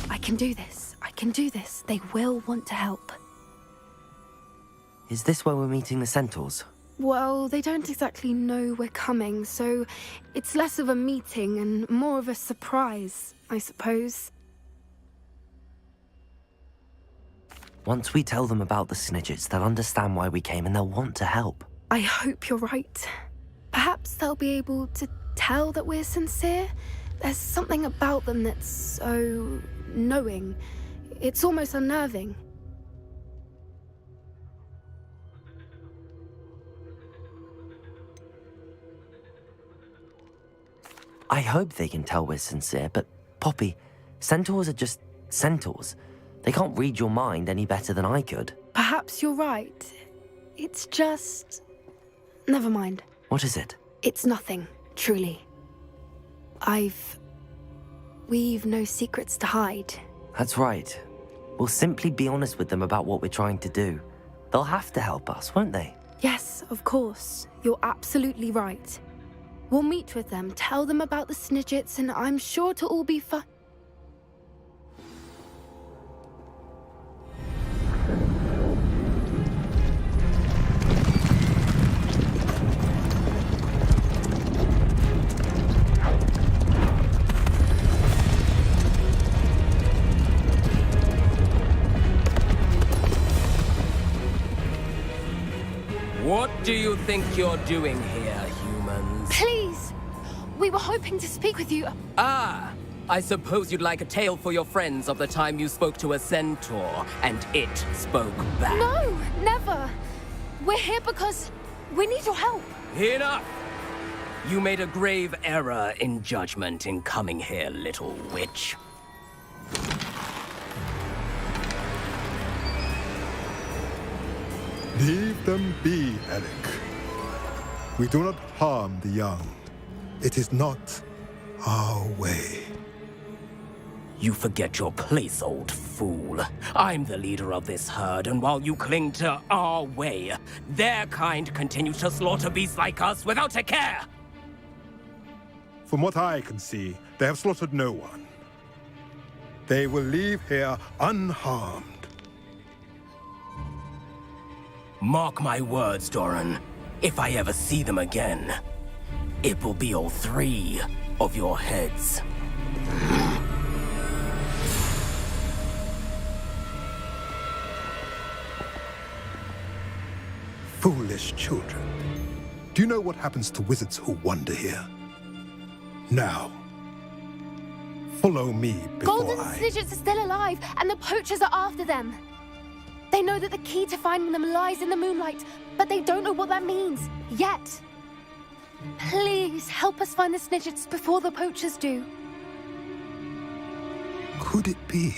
I can do this. I can do this. They will want to help. Is this where we're meeting the Centaurs? Well, they don't exactly know we're coming, so it's less of a meeting and more of a surprise, I suppose. Once we tell them about the Snidgets, they'll understand why we came and they'll want to help. I hope you're right. Perhaps they'll be able to tell that we're sincere. There's something about them that's so knowing. It's almost unnerving. I hope they can tell we're sincere, but Poppy, Centaurs are just Centaurs. They can't read your mind any better than I could. Perhaps you're right. It's just... Never mind. What is it? It's nothing, truly. We've no secrets to hide. That's right. We'll simply be honest with them about what we're trying to do. They'll have to help us, won't they? Yes, of course. You're absolutely right. We'll meet with them, tell them about the Snidgets, and I'm sure to all be fine. What do you think you're doing here, humans? Please! We were hoping to speak with you. Ah! I suppose you'd like a tale for your friends of the time you spoke to a centaur, and it spoke back. No, never. We're here because we need your help. Enough! You made a grave error in judgment in coming here, little witch. Leave them be, Alec. We do not harm the young. It is not our way. You forget your place, old fool. I'm the leader of this herd, and while you cling to our way, their kind continue to slaughter beasts like us without a care! From what I can see, they have slaughtered no one. They will leave here unharmed. Mark my words, Doran. If I ever see them again, it will be all 3 of your heads. Foolish children. Do you know what happens to wizards who wander here? Now, follow me before Golden Snidgets are still alive, and the poachers are after them. They know that the key to finding them lies in the moonlight, but they don't know what that means, yet. Please, help us find the Snidgets before the poachers do. Could it be?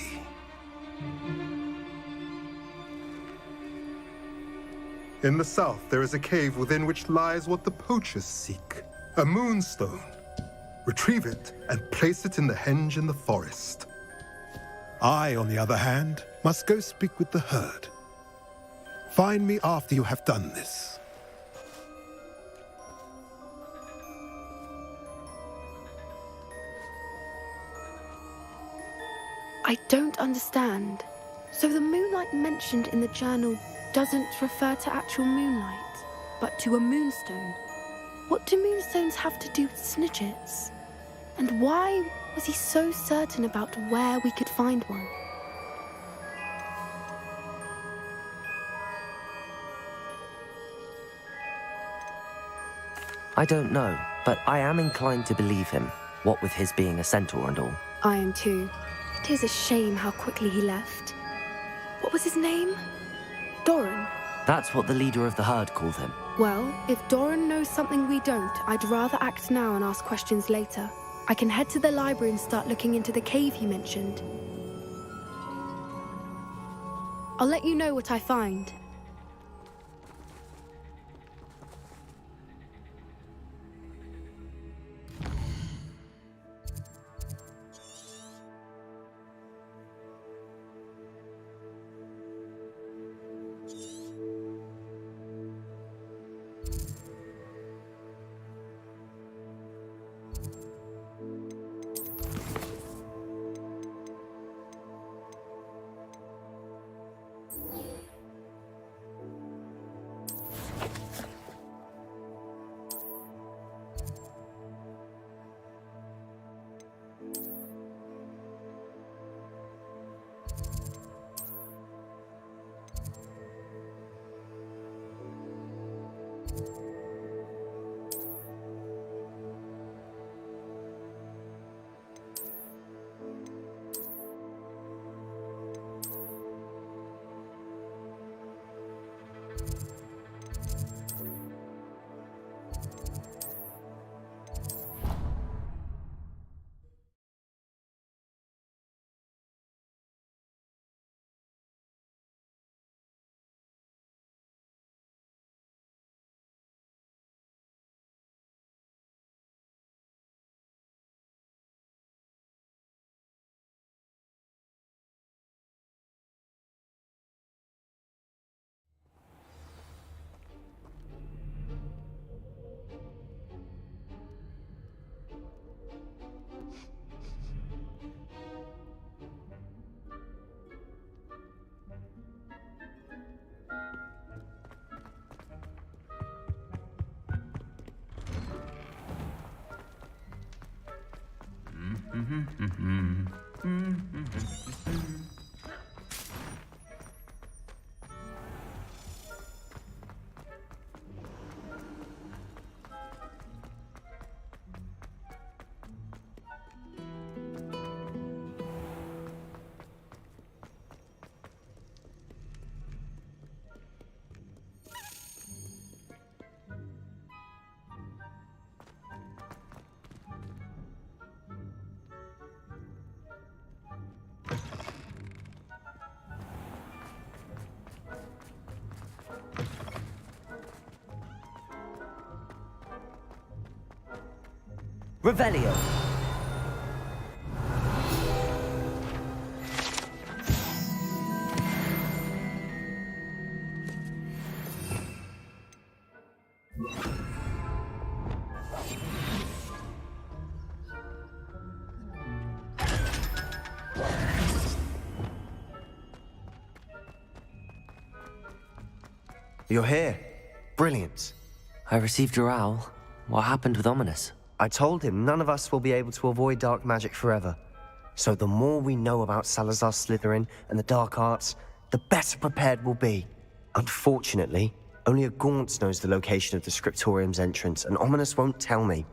In the south, there is a cave within which lies what the poachers seek. A moonstone. Retrieve it and place it in the henge in the forest. I, on the other hand, must go speak with the herd. Find me after you have done this. I don't understand. So the moonlight mentioned in the journal doesn't refer to actual moonlight, but to a moonstone. What do moonstones have to do with Snidgets? And why was he so certain about where we could find one? I don't know, but I am inclined to believe him, what with his being a centaur and all. I am too. It is a shame how quickly he left. What was his name? Doran? That's what the leader of the herd called him. Well, if Doran knows something we don't, I'd rather act now and ask questions later. I can head to the library and start looking into the cave he mentioned. I'll let you know what I find. Revelio. You're here. Brilliant. I received your owl. What happened with Ominous? I told him none of us will be able to avoid dark magic forever. So the more we know about Salazar Slytherin and the dark arts, the better prepared we'll be. Unfortunately, only a Gaunt knows the location of the Scriptorium's entrance, and Ominous won't tell me.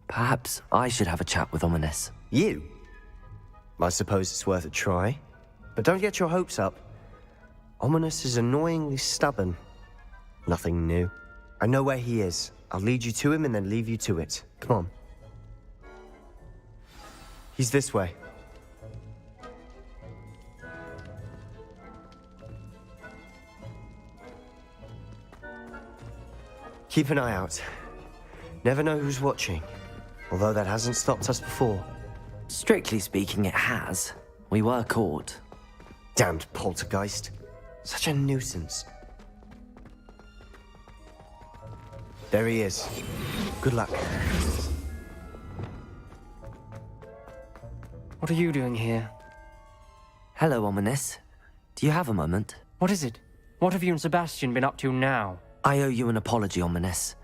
Perhaps I should have a chat with Ominous. You? I suppose it's worth a try. But don't get your hopes up. Ominous is annoyingly stubborn. Nothing new. I know where he is. I'll lead you to him and then leave you to it. Come on. He's this way. Keep an eye out. Never know who's watching. Although that hasn't stopped us before. Strictly speaking, it has. We were caught. Damned poltergeist. Such a nuisance. There he is. Good luck. What are you doing here? Hello, Ominous. Do you have a moment? What is it? What have you and Sebastian been up to now? I owe you an apology, Ominous.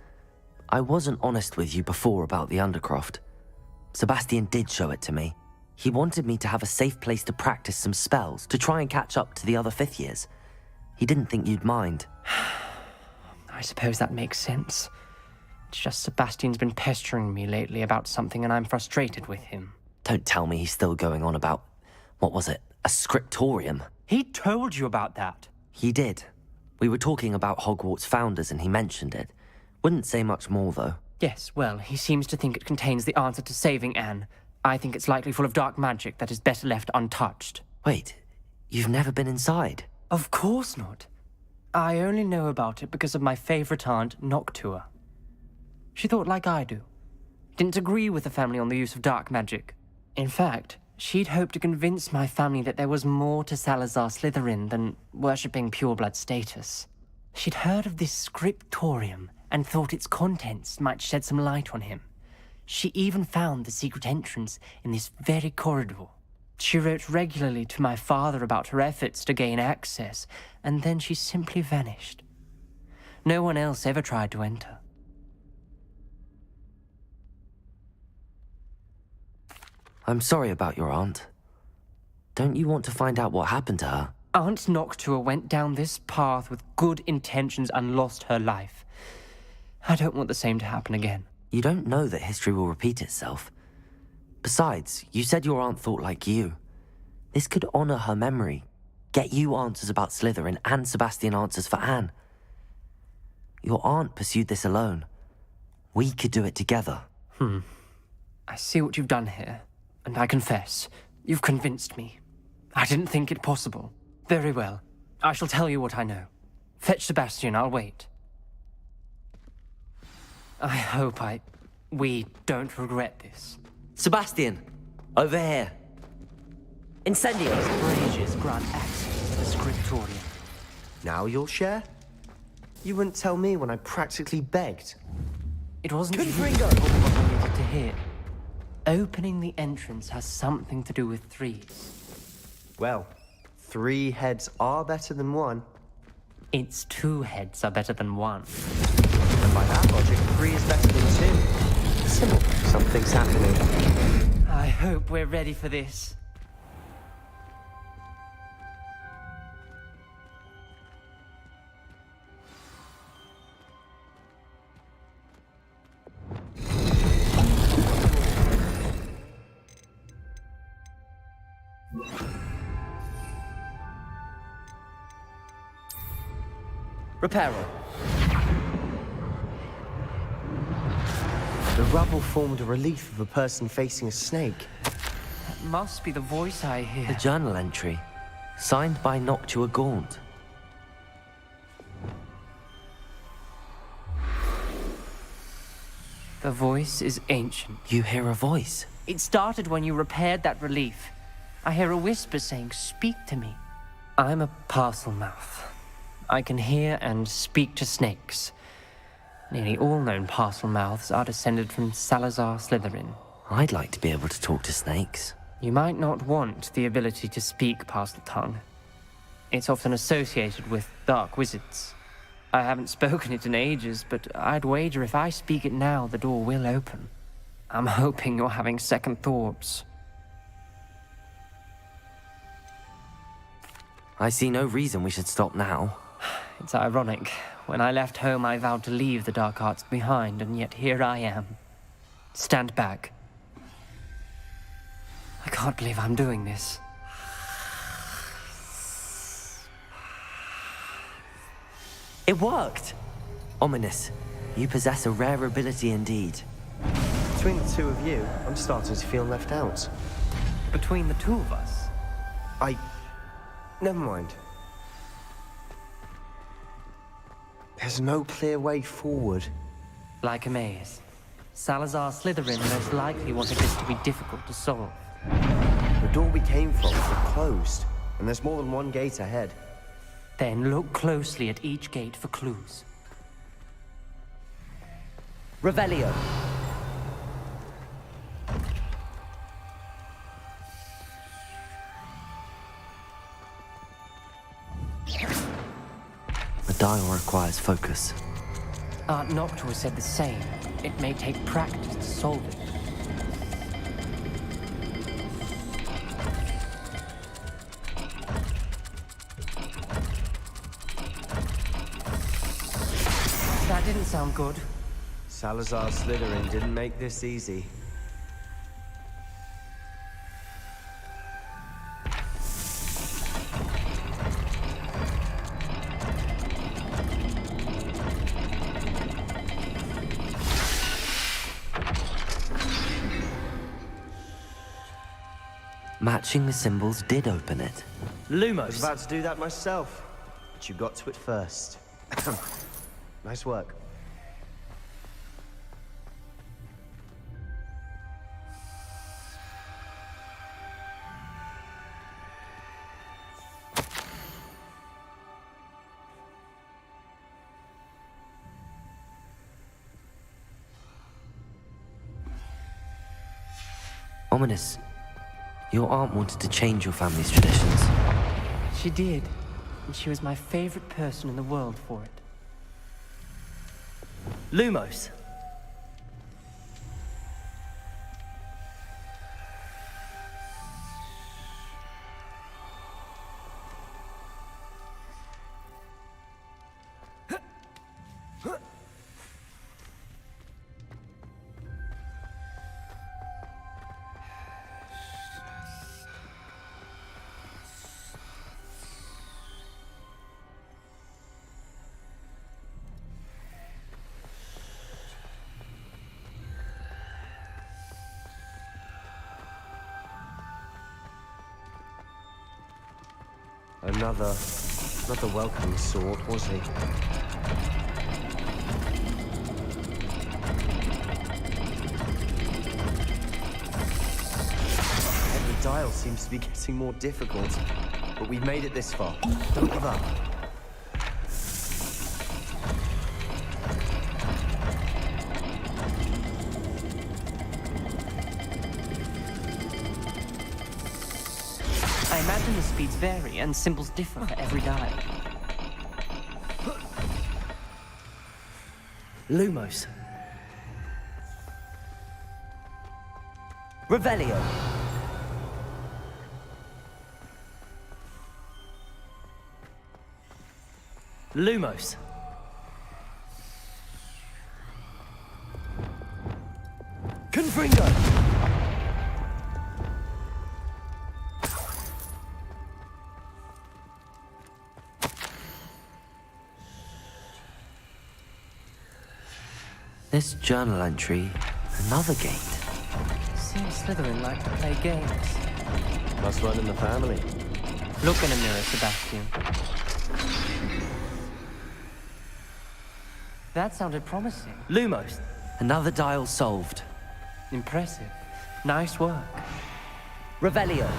I wasn't honest with you before about the Undercroft. Sebastian did show it to me. He wanted me to have a safe place to practice some spells, to try and catch up to the other fifth years. He didn't think you'd mind. I suppose that makes sense. It's just Sebastian's been pestering me lately about something and I'm frustrated with him. Don't tell me he's still going on about, what was it, a scriptorium? He told you about that. He did. We were talking about Hogwarts founders and he mentioned it. Wouldn't say much more, though. Yes, well, he seems to think it contains the answer to saving Anne. I think it's likely full of dark magic that is better left untouched. Wait, you've never been inside? Of course not. I only know about it because of my favorite aunt, Noctua. She thought like I do. Didn't agree with the family on the use of dark magic. In fact, she'd hoped to convince my family that there was more to Salazar Slytherin than worshipping pureblood status. She'd heard of this scriptorium and thought its contents might shed some light on him. She even found the secret entrance in this very corridor. She wrote regularly to my father about her efforts to gain access, and then she simply vanished. No one else ever tried to enter. I'm sorry about your aunt. Don't you want to find out what happened to her? Aunt Noctua went down this path with good intentions and lost her life. I don't want the same to happen again. You don't know that history will repeat itself. Besides, you said your aunt thought like you. This could honor her memory, get you answers about Slytherin and Sebastian answers for Anne. Your aunt pursued this alone. We could do it together. I see what you've done here, and I confess, you've convinced me. I didn't think it possible. Very well. I shall tell you what I know. Fetch Sebastian, I'll wait. I hope we don't regret this. Sebastian! Over here! Incendio! Braziers grant access to the scriptorium. Now you'll share? You wouldn't tell me when I practically begged. It wasn't Confringo! what I needed to hear. Opening the entrance has something to do with threes. Well, 3 heads are better than 1. Its 2 heads are better than 1. And by that logic, 3 is better than 2. Simple. Something's happening. I hope we're ready for this. Reparo. The rubble formed a relief of a person facing a snake. That must be the voice I hear. The journal entry, signed by Noctua Gaunt. The voice is ancient. You hear a voice? It started when you repaired that relief. I hear a whisper saying, "Speak to me." I'm a parcel mouth. I can hear and speak to snakes. Nearly all known parcel mouths are descended from Salazar Slytherin. I'd like to be able to talk to snakes. You might not want the ability to speak parcel tongue. It's often associated with dark wizards. I haven't spoken it in ages, but I'd wager if I speak it now, the door will open. I'm hoping you're having second thoughts. I see no reason we should stop now. It's ironic. When I left home, I vowed to leave the dark arts behind, and yet here I am. Stand back. I can't believe I'm doing this. It worked! Ominous. You possess a rare ability indeed. Between the two of you, I'm starting to feel left out. Between the two of us? Never mind. There's no clear way forward. Like a maze. Salazar Slytherin most likely wanted this to be difficult to solve. The door we came from is closed, and there's more than one gate ahead. Then look closely at each gate for clues. Revelio. The dial requires focus. Art Noctua said the same. It may take practice to solve it. That didn't sound good. Salazar Slytherin didn't make this easy. Matching the symbols did open it. I was about to do that myself, but you got to it first. Nice work. Ominous. Your aunt wanted to change your family's traditions. She did, and she was my favorite person in the world for it. Lumos. Not the welcoming sort, was he? Every dial seems to be getting more difficult, but we've made it this far. Don't give up. I imagine the speeds vary and symbols differ for every dial. Lumos. Revelio. Lumos. Confringo. This journal entry, another gate. Seems Slytherin like to play games. Must run in the family. Look in a mirror, Sebastian. That sounded promising. Lumos. Another dial solved. Impressive. Nice work. Revelio.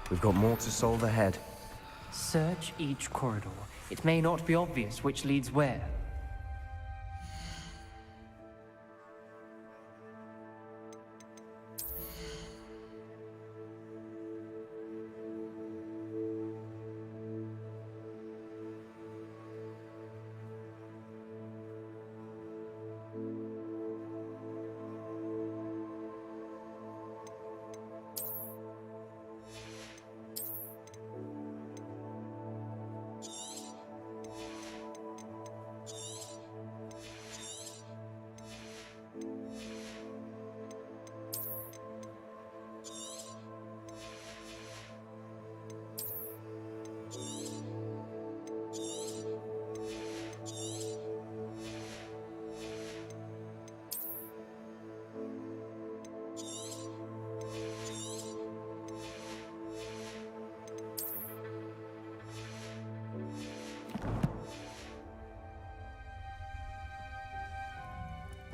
We've got more to solve ahead. Search each corridor. It may not be obvious which leads where.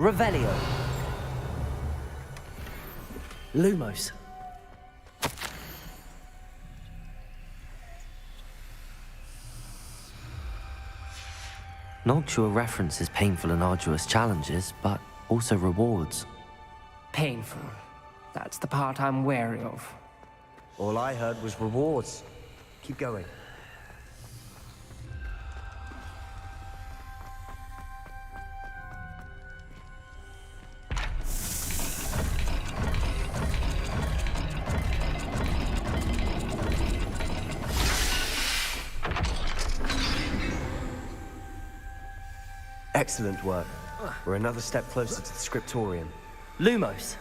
Revelio. Lumos. Noctua references painful and arduous challenges, but also rewards. Painful. That's the part I'm wary of. All I heard was rewards. Keep going. Excellent work. We're another step closer to the scriptorium. Lumos.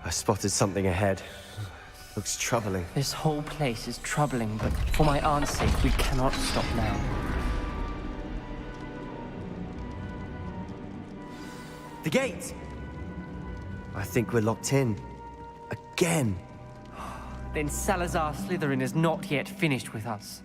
I spotted something ahead. Looks troubling. This whole place is troubling, but for my aunt's sake, we cannot stop now. The gate! I think we're locked in. Again. Then Salazar Slytherin is not yet finished with us.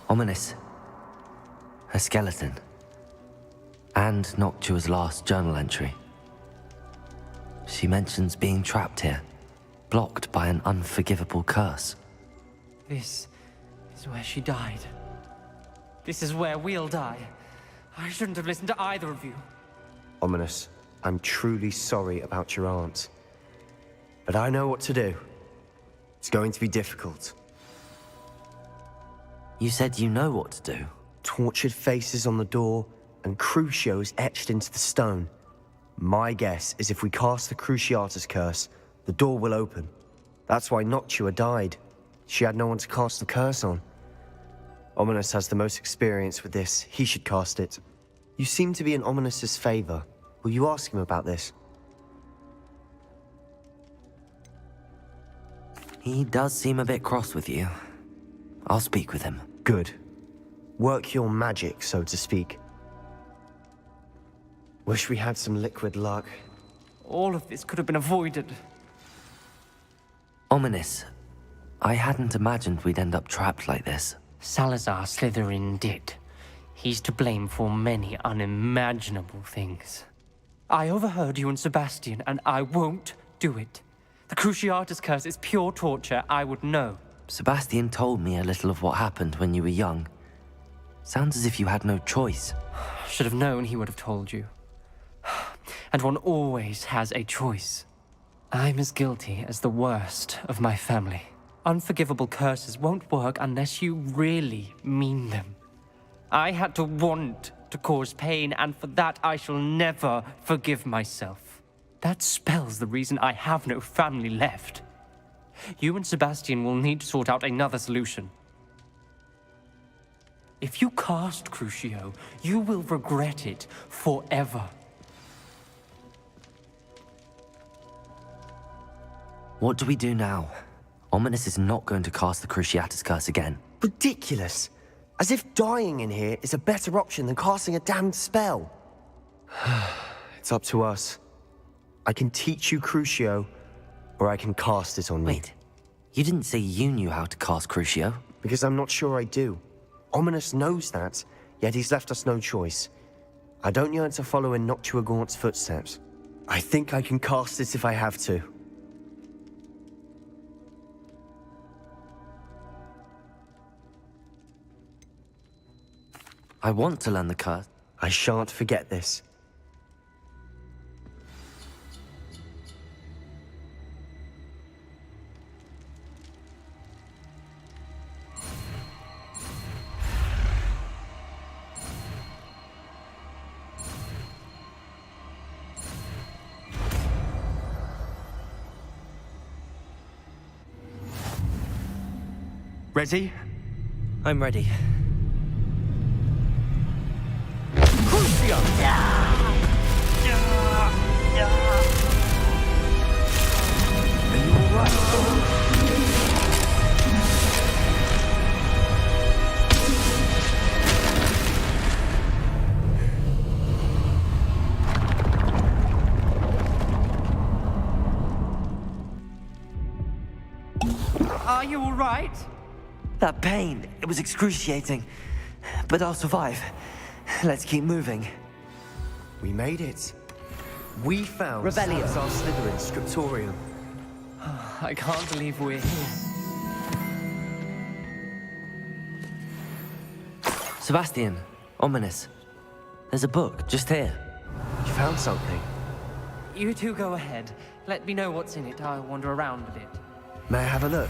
Ominous. A skeleton. And Noctua's last journal entry. She mentions being trapped here, blocked by an unforgivable curse. This is where she died. This is where we'll die. I shouldn't have listened to either of you. Ominous, I'm truly sorry about your aunt. But I know what to do. It's going to be difficult. You said you know what to do. Tortured faces on the door, and Crucios etched into the stone. My guess is if we cast the Cruciatus curse, the door will open. That's why Noctua died. She had no one to cast the curse on. Ominous has the most experience with this. He should cast it. You seem to be in Ominous's favor. Will you ask him about this? He does seem a bit cross with you. I'll speak with him. Good. Work your magic, so to speak. Wish we had some liquid luck. All of this could have been avoided. Ominous. I hadn't imagined we'd end up trapped like this. Salazar Slytherin did. He's to blame for many unimaginable things. I overheard you and Sebastian, and I won't do it. The Cruciatus curse is pure torture, I would know. Sebastian told me a little of what happened when you were young. Sounds as if you had no choice. Should have known he would have told you. And one always has a choice. I'm as guilty as the worst of my family. Unforgivable curses won't work unless you really mean them. I had to want to cause pain, and for that I shall never forgive myself. That spells the reason I have no family left. You and Sebastian will need to sort out another solution. If you cast Crucio, you will regret it forever. What do we do now? Ominous is not going to cast the Cruciatus curse again. Ridiculous! As if dying in here is a better option than casting a damned spell. It's up to us. I can teach you Crucio, or I can cast it on you. Wait, you didn't say you knew how to cast Crucio? Because I'm not sure I do. Ominous knows that, yet he's left us no choice. I don't yearn to follow in Noctua Gaunt's footsteps. I think I can cast it if I have to. I want to learn the curse. I shan't forget this. Ready? I'm ready. Are you all right? That pain, it was excruciating. But I'll survive. Let's keep moving. We made it. We found Revelio. Salazar Slytherin's scriptorium. I can't believe we're here. Sebastian, ominous. There's a book just here. You found something? You two go ahead. Let me know what's in it. I'll wander around a bit. May I have a look?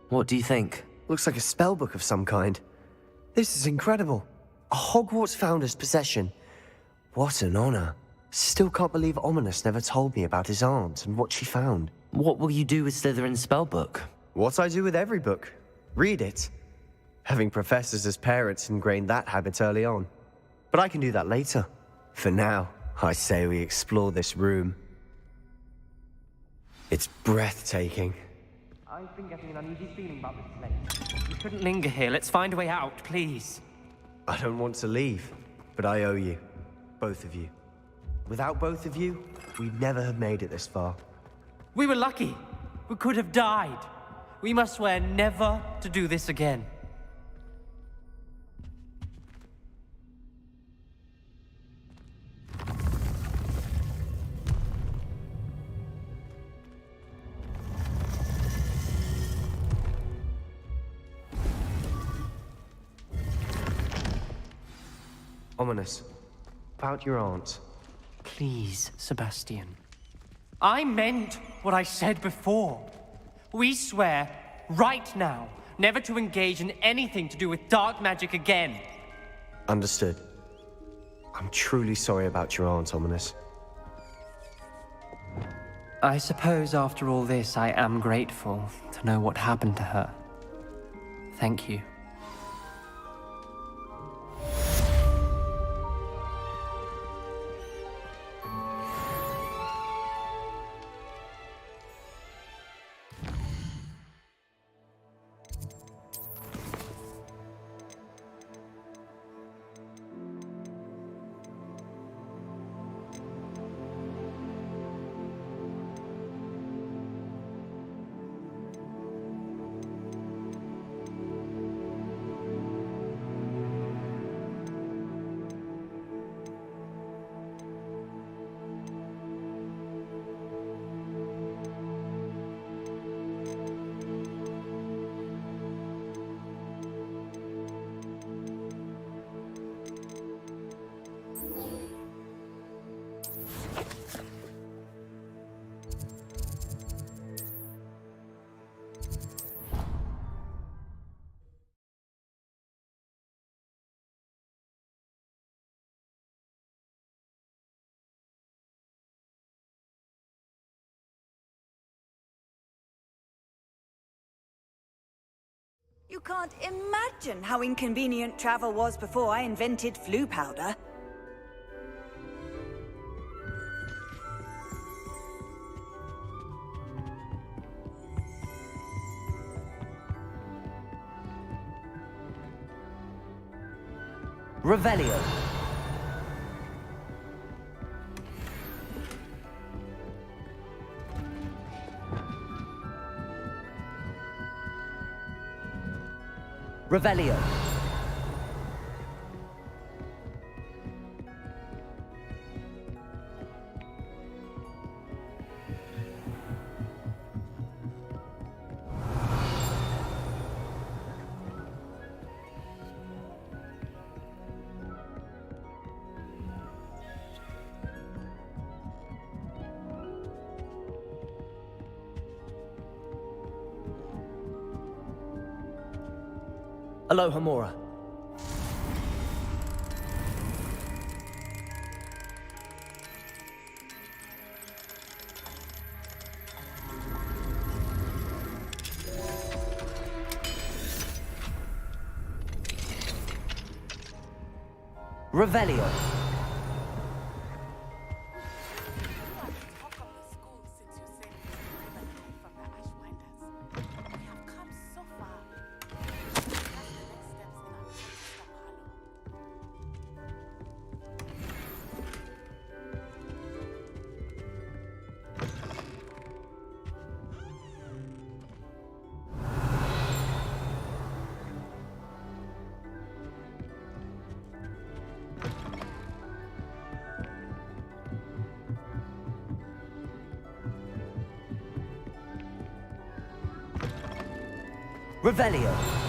What do you think? Looks like a spellbook of some kind. This is incredible. A Hogwarts founder's possession. What an honor. Still can't believe Ominous never told me about his aunt and what she found. What will you do with Slytherin's spellbook? What I do with every book. Read it. Having professors as parents ingrained that habit early on. But I can do that later. For now, I say we explore this room. It's breathtaking. I've been getting an uneasy feeling about this place. We shouldn't linger here. Let's find a way out, please. I don't want to leave, but I owe you. Both of you. Without both of you, we'd never have made it this far. We were lucky. We could have died. We must swear never to do this again. Ominous. About your aunt. Please, Sebastian. I meant what I said before. We swear, right now, never to engage in anything to do with dark magic again. Understood. I'm truly sorry about your aunt, Ominous. I suppose after all this, I am grateful to know what happened to her. Thank you. You can't imagine how inconvenient travel was before I invented flu powder. Revelio. Revelio. Aloha Mora. Revelio. Revelio.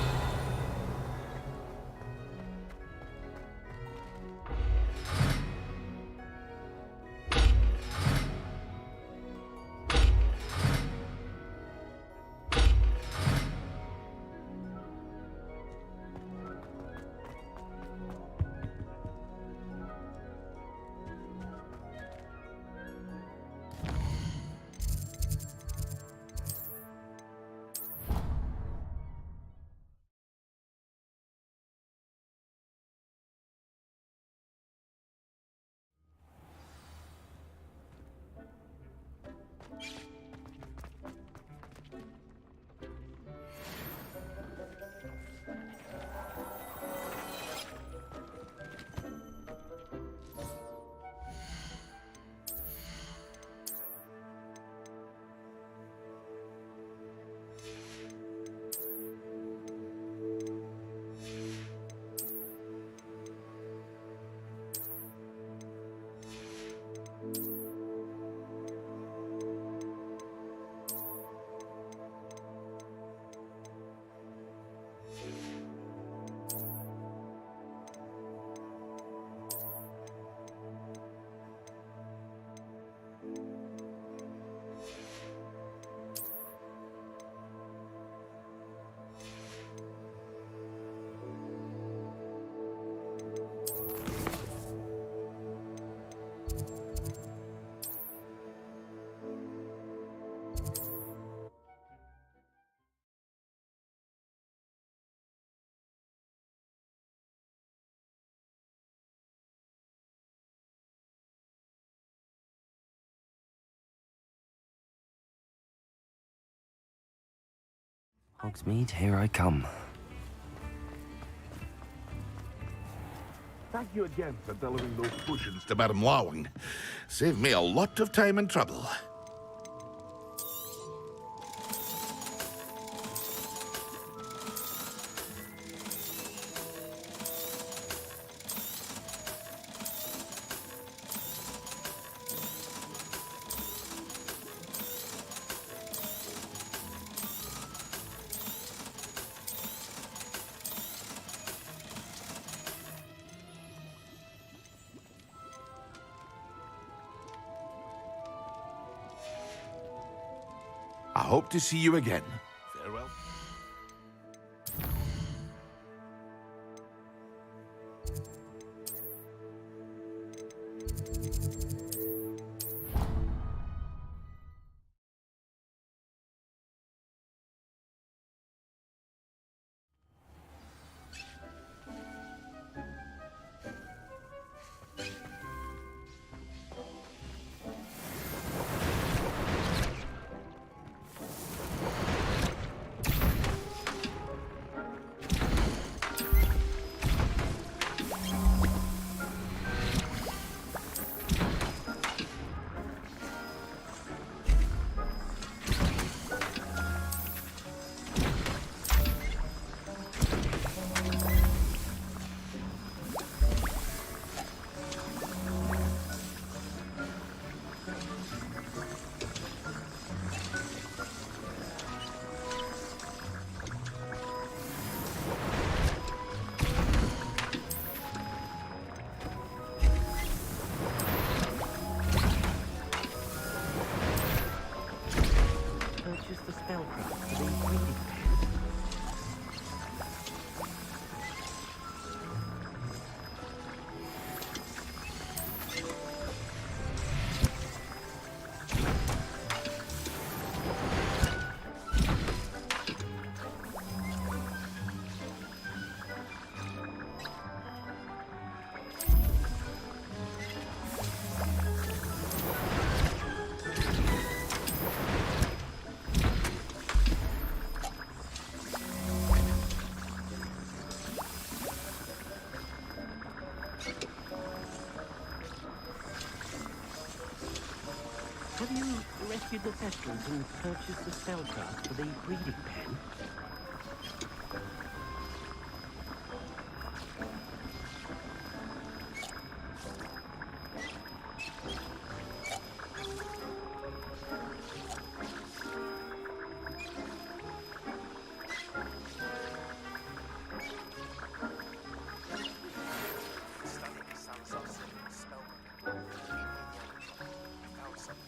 Hogsmeade, here I come. Thank you again for delivering those potions to Madame Lawing. Saved me a lot of time and trouble. I hope to see you again. Farewell. Have you rescued the Thestrals and purchased the spellcraft for the breeding pen? Studying Salazar's spellbook. Found something.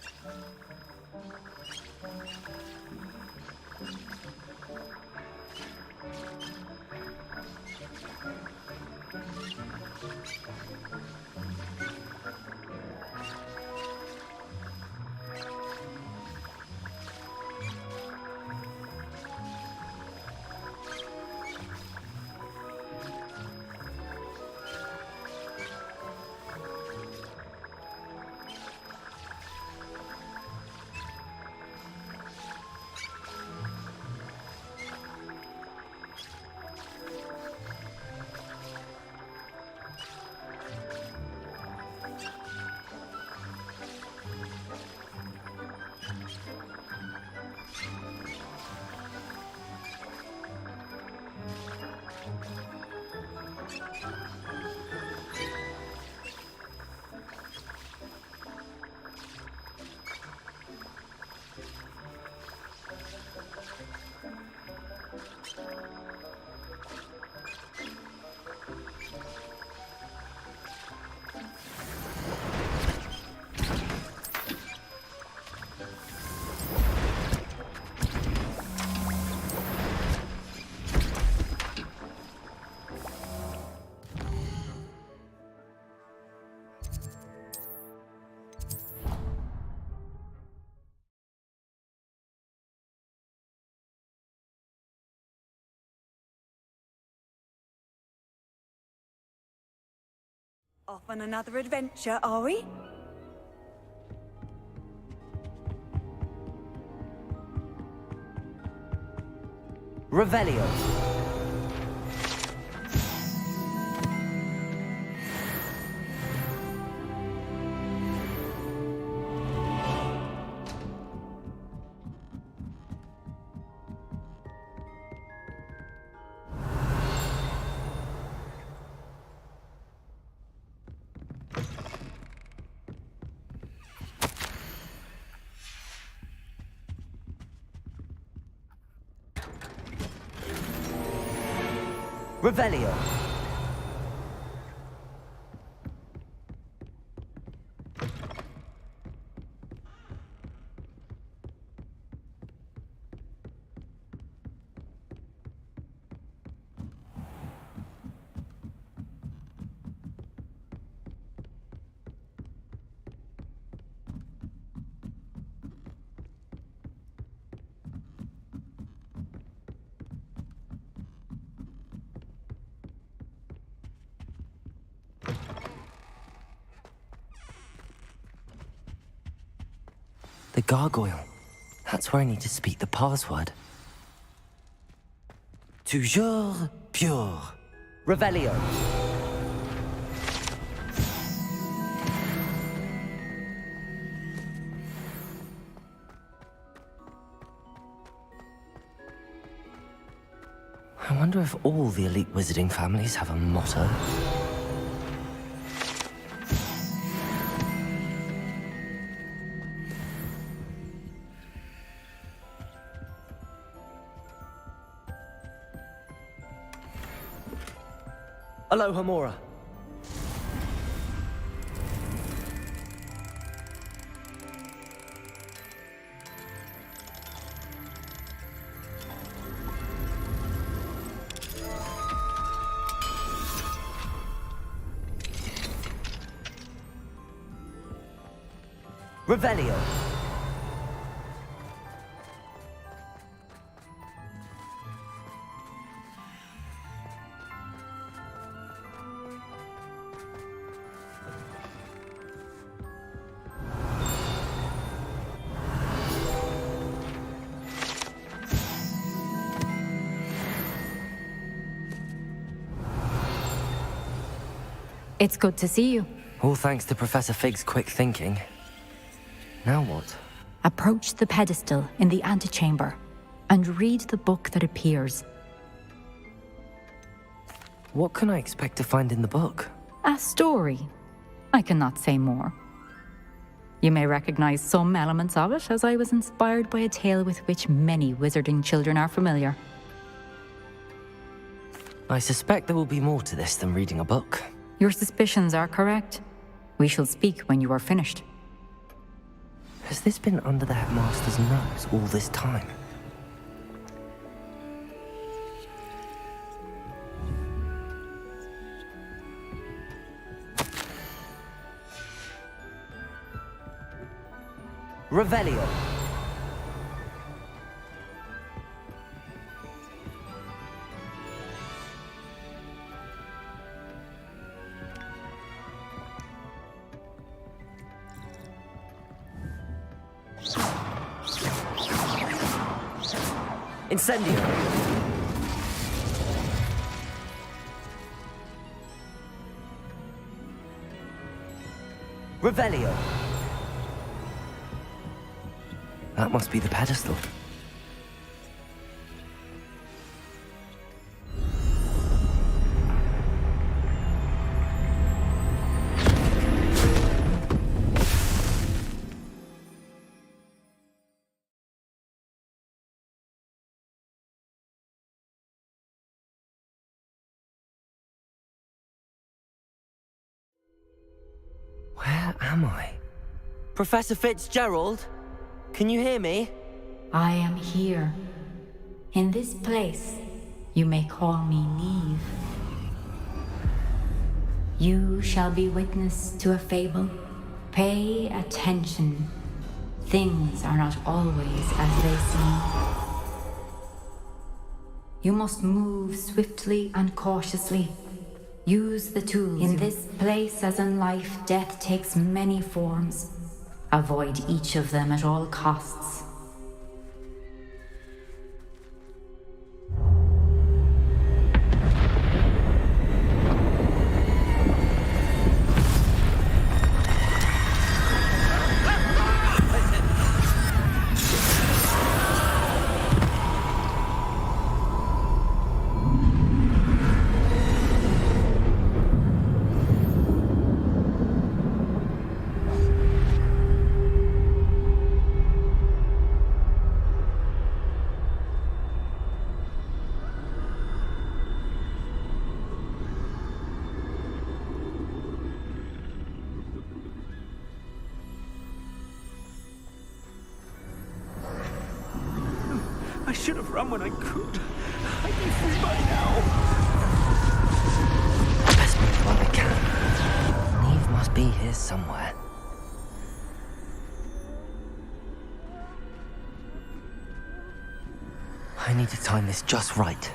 Off on another adventure, are we? Revelio. Revelio. The gargoyle. That's where I need to speak the password. Toujours pure. Revelio. I wonder if all the elite wizarding families have a motto. Aloha Mora. Revelio. It's good to see you. All thanks to Professor Fig's quick thinking. Now what? Approach the pedestal in the antechamber and read the book that appears. What can I expect to find in the book? A story. I cannot say more. You may recognize some elements of it, as I was inspired by a tale with which many wizarding children are familiar. I suspect there will be more to this than reading a book. Your suspicions are correct. We shall speak when you are finished. Has this been under the headmaster's nose all this time? Revelio. Incendio. Revelio. That must be the pedestal. Where am I? Professor Fitzgerald? Can you hear me? I am here. In this place, you may call me Neve. You shall be witness to a fable. Pay attention. Things are not always as they seem. You must move swiftly and cautiously. Use the tools. In this place, as in life, death takes many forms. Avoid each of them at all costs. I should have run when I could. I'd be free by now. Best move while I can. Neve must be here somewhere. I need to time this just right.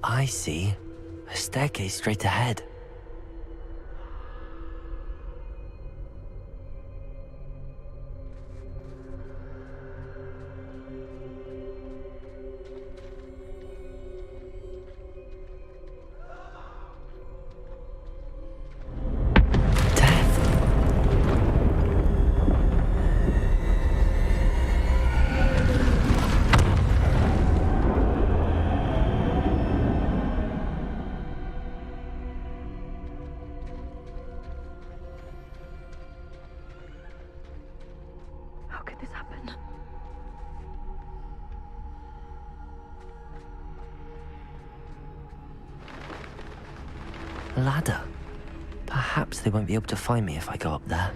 I see. A staircase straight ahead. Ladder. Perhaps they won't be able to find me if I go up there.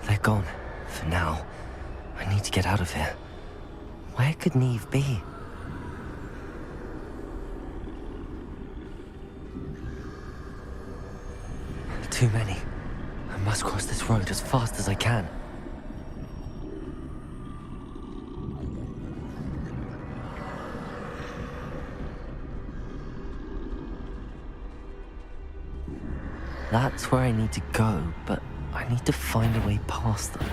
They're gone. For now. I need to get out of here. Where could Neve be? Too many. I must cross this road as fast as I can. That's where I need to go, but I need to find a way past them.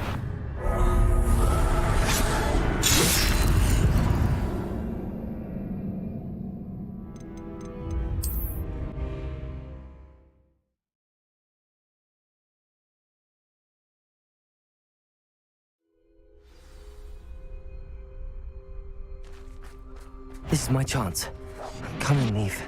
This is my chance. I'm coming, Neve.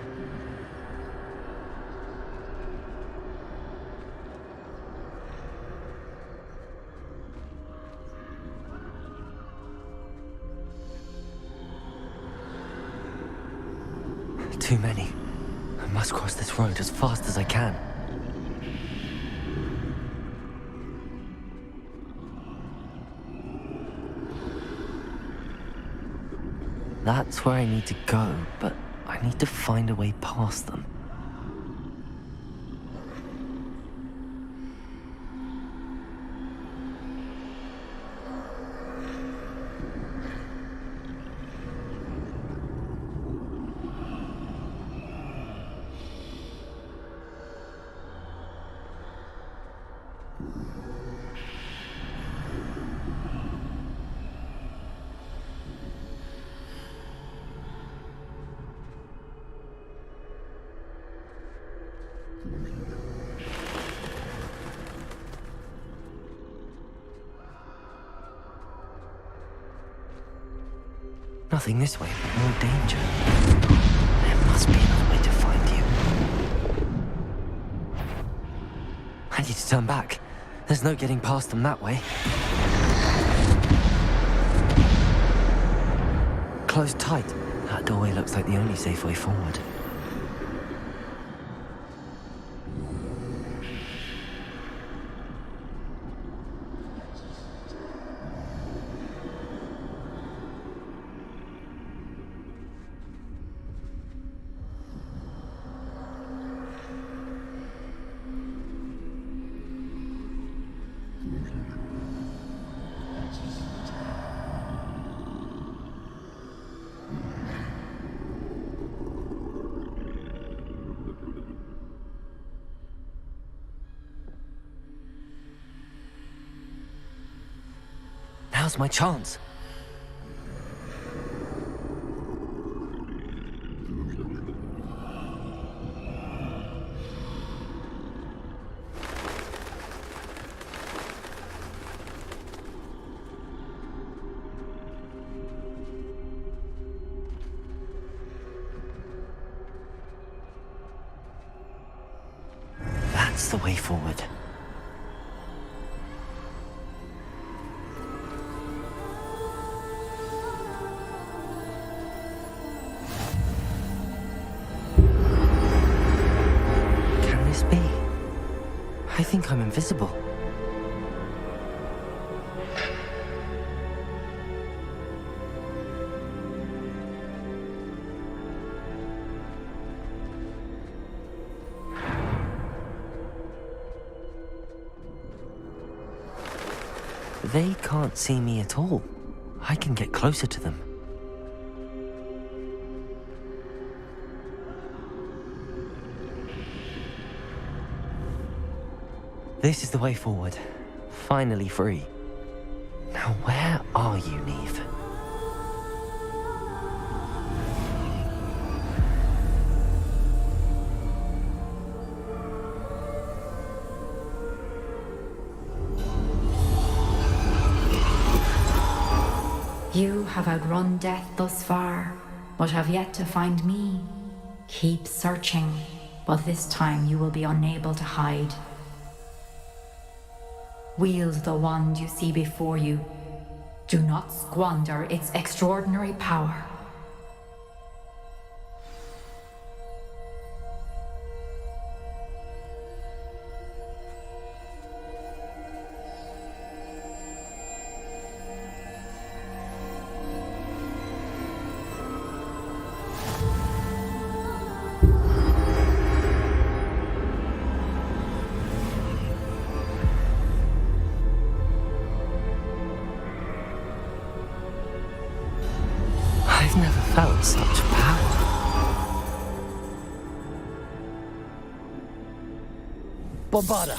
Too many. I must cross this road as fast as I can. That's where I need to go, but I need to find a way past them. Nothing this way, but more danger. There must be another way to find you. I need to turn back. There's no getting past them that way. Closed tight. That doorway looks like the only safe way forward. Now's my chance. That's the way forward. I think I'm invisible. They can't see me at all. I can get closer to them. This is the way forward. Finally free. Now where are you, Neve? You have outrun death thus far, but have yet to find me. Keep searching, but this time you will be unable to hide. Wield the wand you see before you. Do not squander its extraordinary power. Bombarda!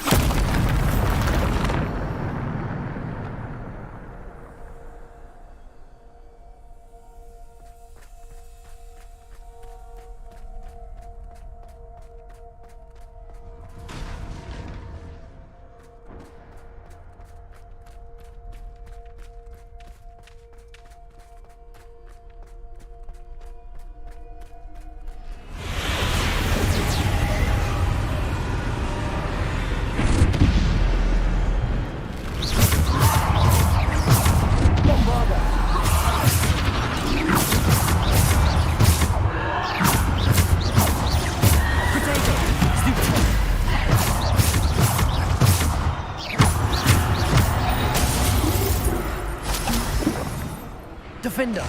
Defender!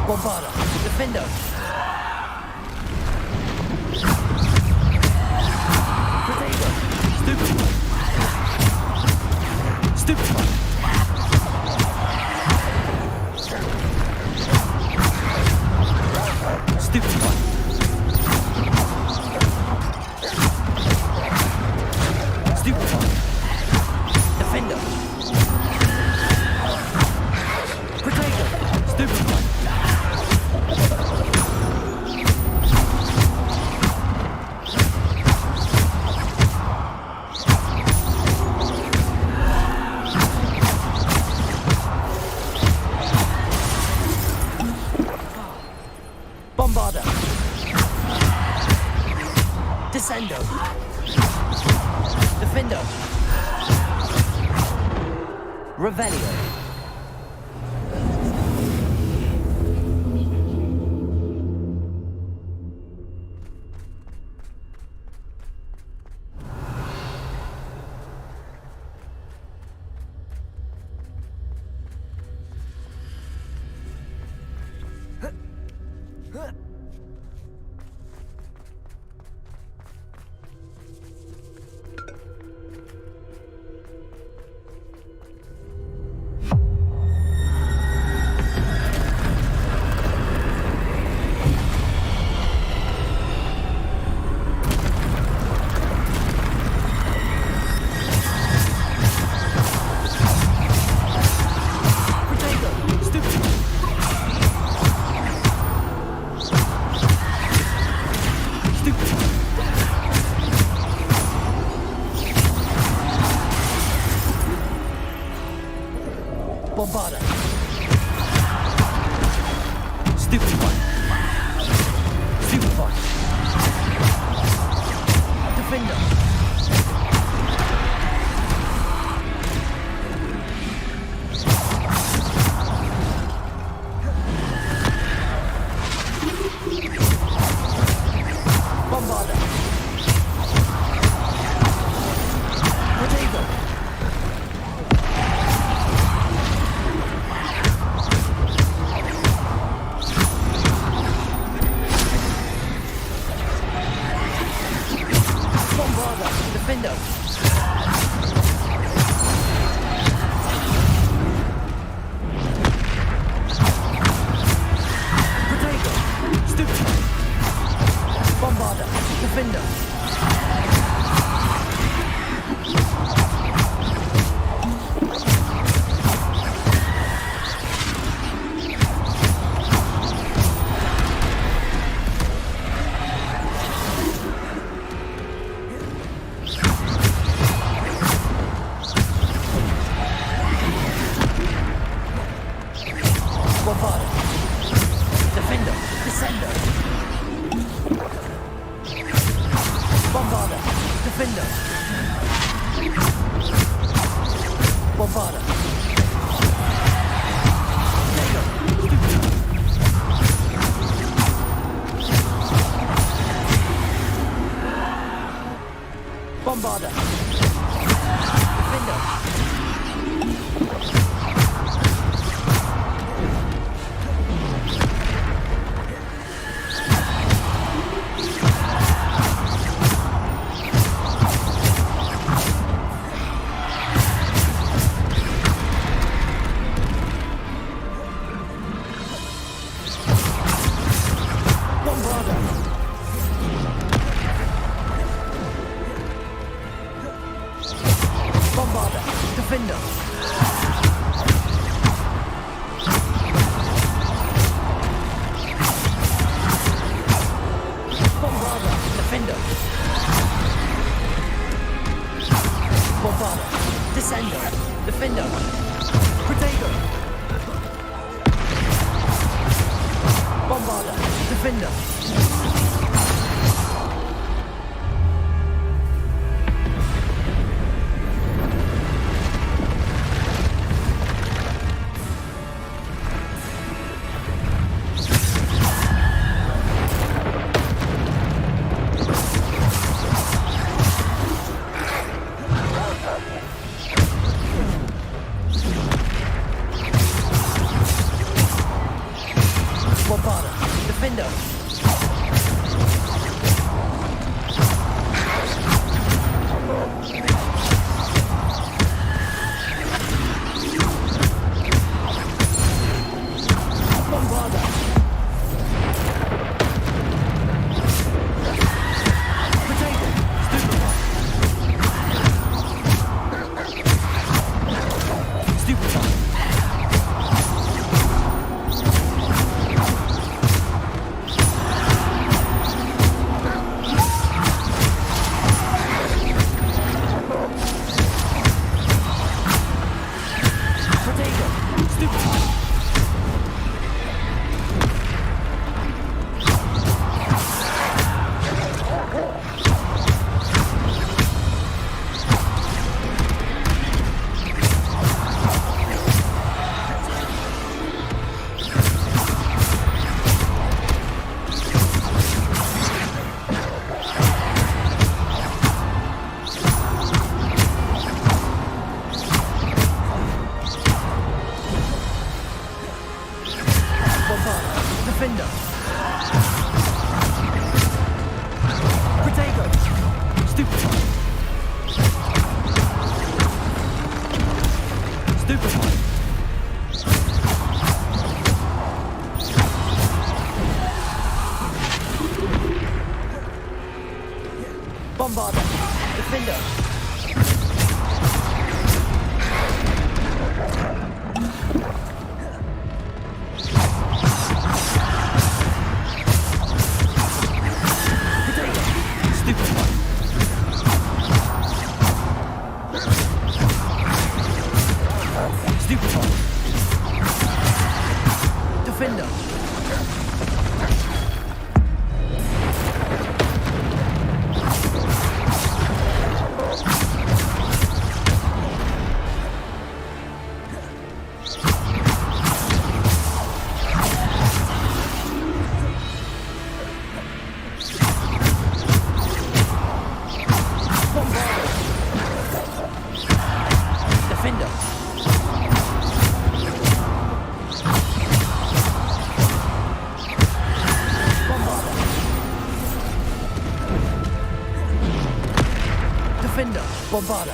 Bombarda! Defender! Protego! Stupefy! Stupefy! Stupefy! Stupefy! Defender! Protego! Stupefy! Bombarda! Descendo! Defendo! Revelio! Bombarda! Stupefy! Stupefy! Defender! Bombarda! Protego! Defender! Protego! Stupid! Bombarder! Defender! Bombarder! Defender! Descender! Bombarder! Defender! Bombarder! Bombarder! Defender! Bombarder! Defender! Bombarder! Defender! Bombarder! Descender! Defender! Protego! Bombarder! Defender! Bombarder! Defender! Bombarder! Potato! Stupefy! Potato! Stupefy! Bombarder! Defender! Protego! Stupefy! Stupefy! Bombarder! Defender! Stupefy! Defender! Defender, Bombarda.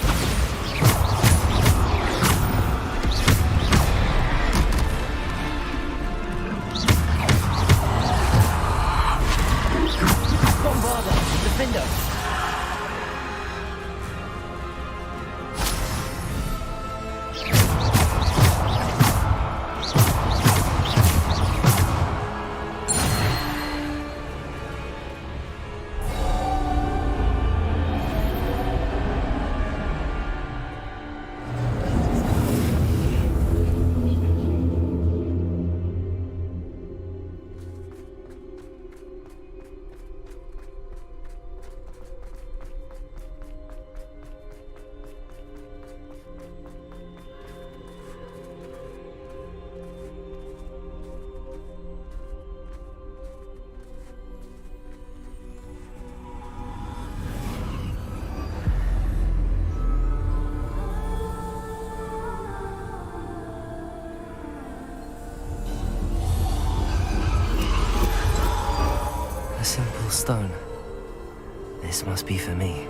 Bombarda, Defender. A simple stone. This must be for me.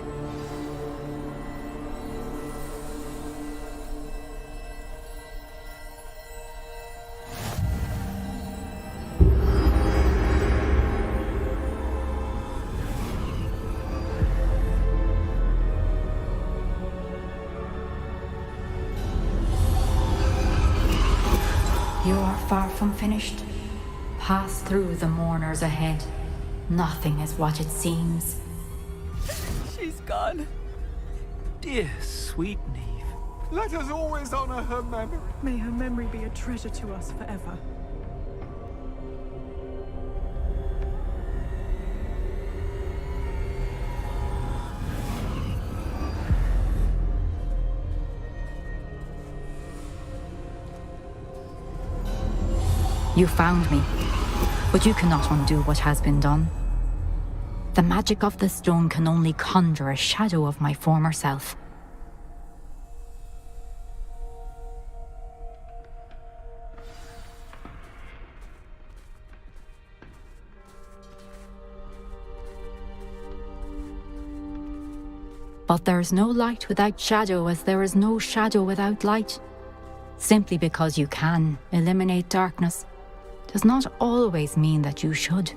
You are far from finished. Pass through the mourners ahead. Nothing is what it seems. She's gone. Dear, sweet Neve. Let us always honor her memory. May her memory be a treasure to us forever. You found me, but you cannot undo what has been done. The magic of the stone can only conjure a shadow of my former self. But there is no light without shadow, as there is no shadow without light. Simply because you can eliminate darkness does not always mean that you should.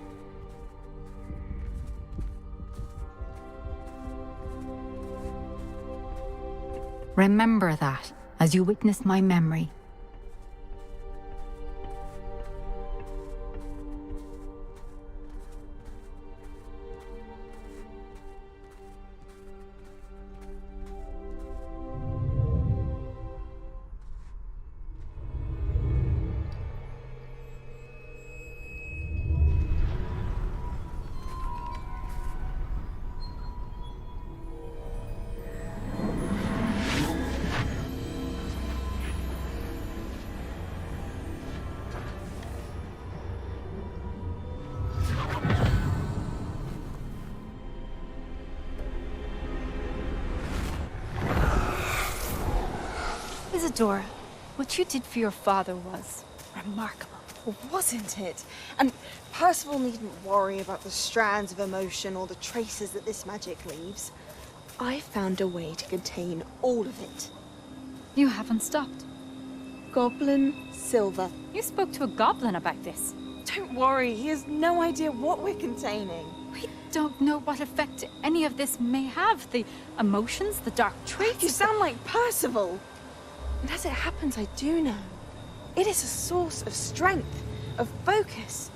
Remember that as you witness my memory. Isadora, what you did for your father was remarkable. Wasn't it? And Percival needn't worry about the strands of emotion or the traces that this magic leaves. I found a way to contain all of it. You haven't stopped. Goblin Silver. You spoke to a goblin about this. Don't worry, he has no idea what we're containing. We don't know what effect any of this may have. The emotions, the dark traits. You sound like Percival. And as it happens, I do know. It is a source of strength, of focus.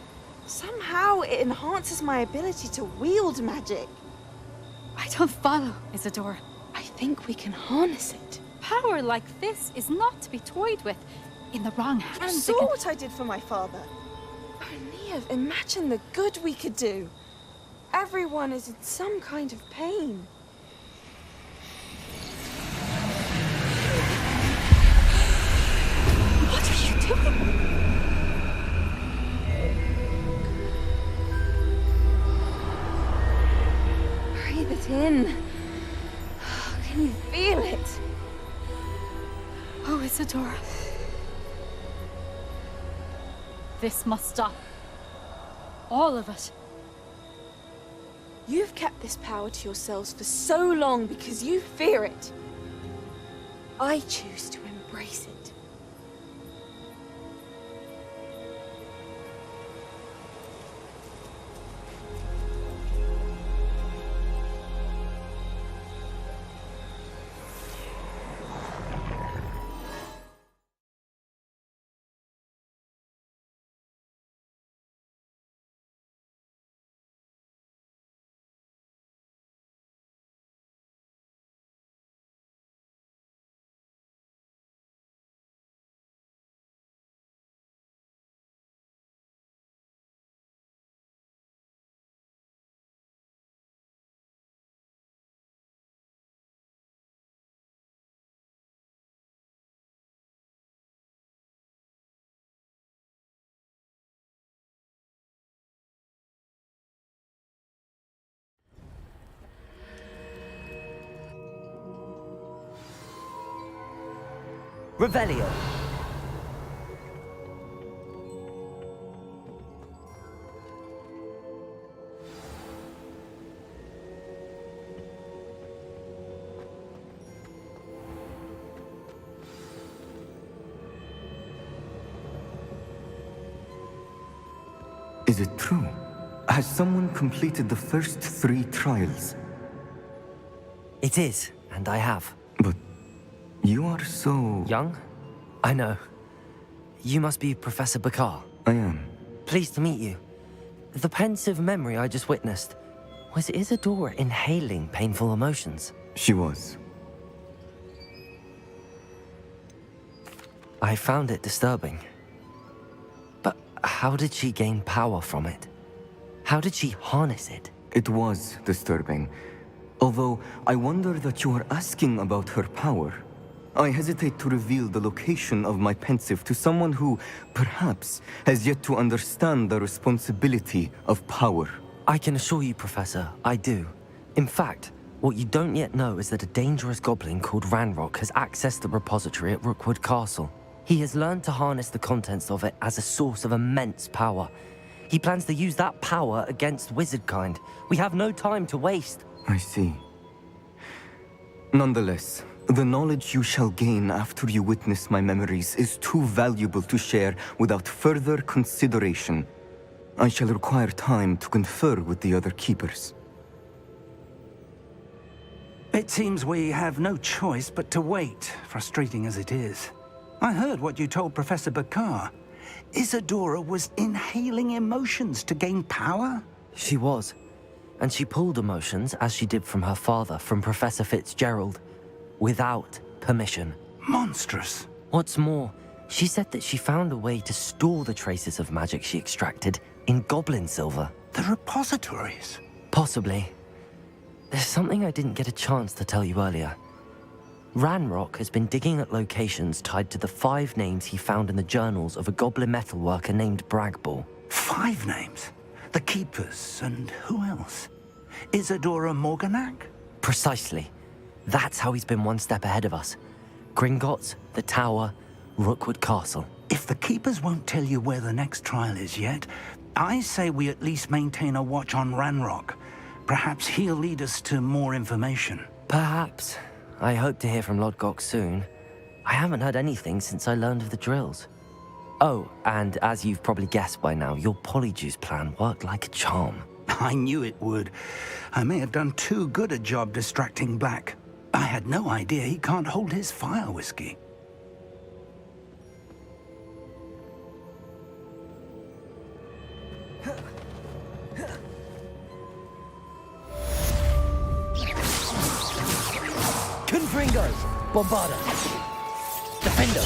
Somehow it enhances my ability to wield magic. I don't follow, Isadora. I think we can harness it. Power like this is not to be toyed with. In the wrong hands. You saw what I did for my father. Oh, Neve, imagine the good we could do. Everyone is in some kind of pain. What are you doing? Breathe it in. Can you feel it? Oh, Isadora. This must stop. All of it. You've kept this power to yourselves for so long because you fear it. I choose to embrace it. Revelio. Is it true? Has someone completed the first 3 trials? It is, and I have. But you are so... Young? I know. You must be Professor Bakar. I am. Pleased to meet you. The pensive memory I just witnessed, was Isadora inhaling painful emotions? She was. I found it disturbing. But how did she gain power from it? How did she harness it? It was disturbing. Although, I wonder that you are asking about her power. I hesitate to reveal the location of my pensive to someone who, perhaps, has yet to understand the responsibility of power. I can assure you, Professor, I do. In fact, what you don't yet know is that a dangerous goblin called Ranrock has accessed the repository at Rookwood Castle. He has learned to harness the contents of it as a source of immense power. He plans to use that power against wizardkind. We have no time to waste. I see. Nonetheless, the knowledge you shall gain after you witness my memories is too valuable to share without further consideration. I shall require time to confer with the other keepers. It seems we have no choice but to wait, frustrating as it is. I heard what you told Professor Bakar. Isadora was inhaling emotions to gain power? She was. And she pulled emotions, as she did from her father, from Professor Fitzgerald, without permission. Monstrous. What's more, she said that she found a way to store the traces of magic she extracted in goblin silver. The repositories? Possibly. There's something I didn't get a chance to tell you earlier. Ranrock has been digging at locations tied to the 5 names he found in the journals of a goblin metalworker named Bragball. 5 names? The Keepers, and who else? Isadora Morganac? Precisely. That's how he's been one step ahead of us. Gringotts, the Tower, Rookwood Castle. If the Keepers won't tell you where the next trial is yet, I say we at least maintain a watch on Ranrock. Perhaps he'll lead us to more information. Perhaps. I hope to hear from Lodgok soon. I haven't heard anything since I learned of the drills. Oh, and as you've probably guessed by now, your Polyjuice plan worked like a charm. I knew it would. I may have done too good a job distracting Black. I had no idea he can't hold his fire whiskey. Confringos! Bombarda! Defender!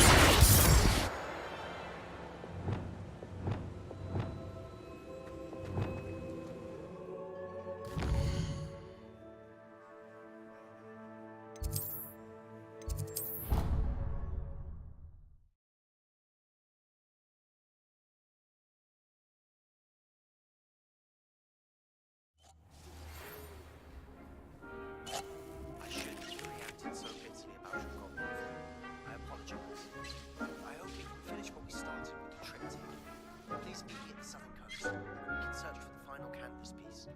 Please meet me at the southern coast. We can search for the final canvas piece.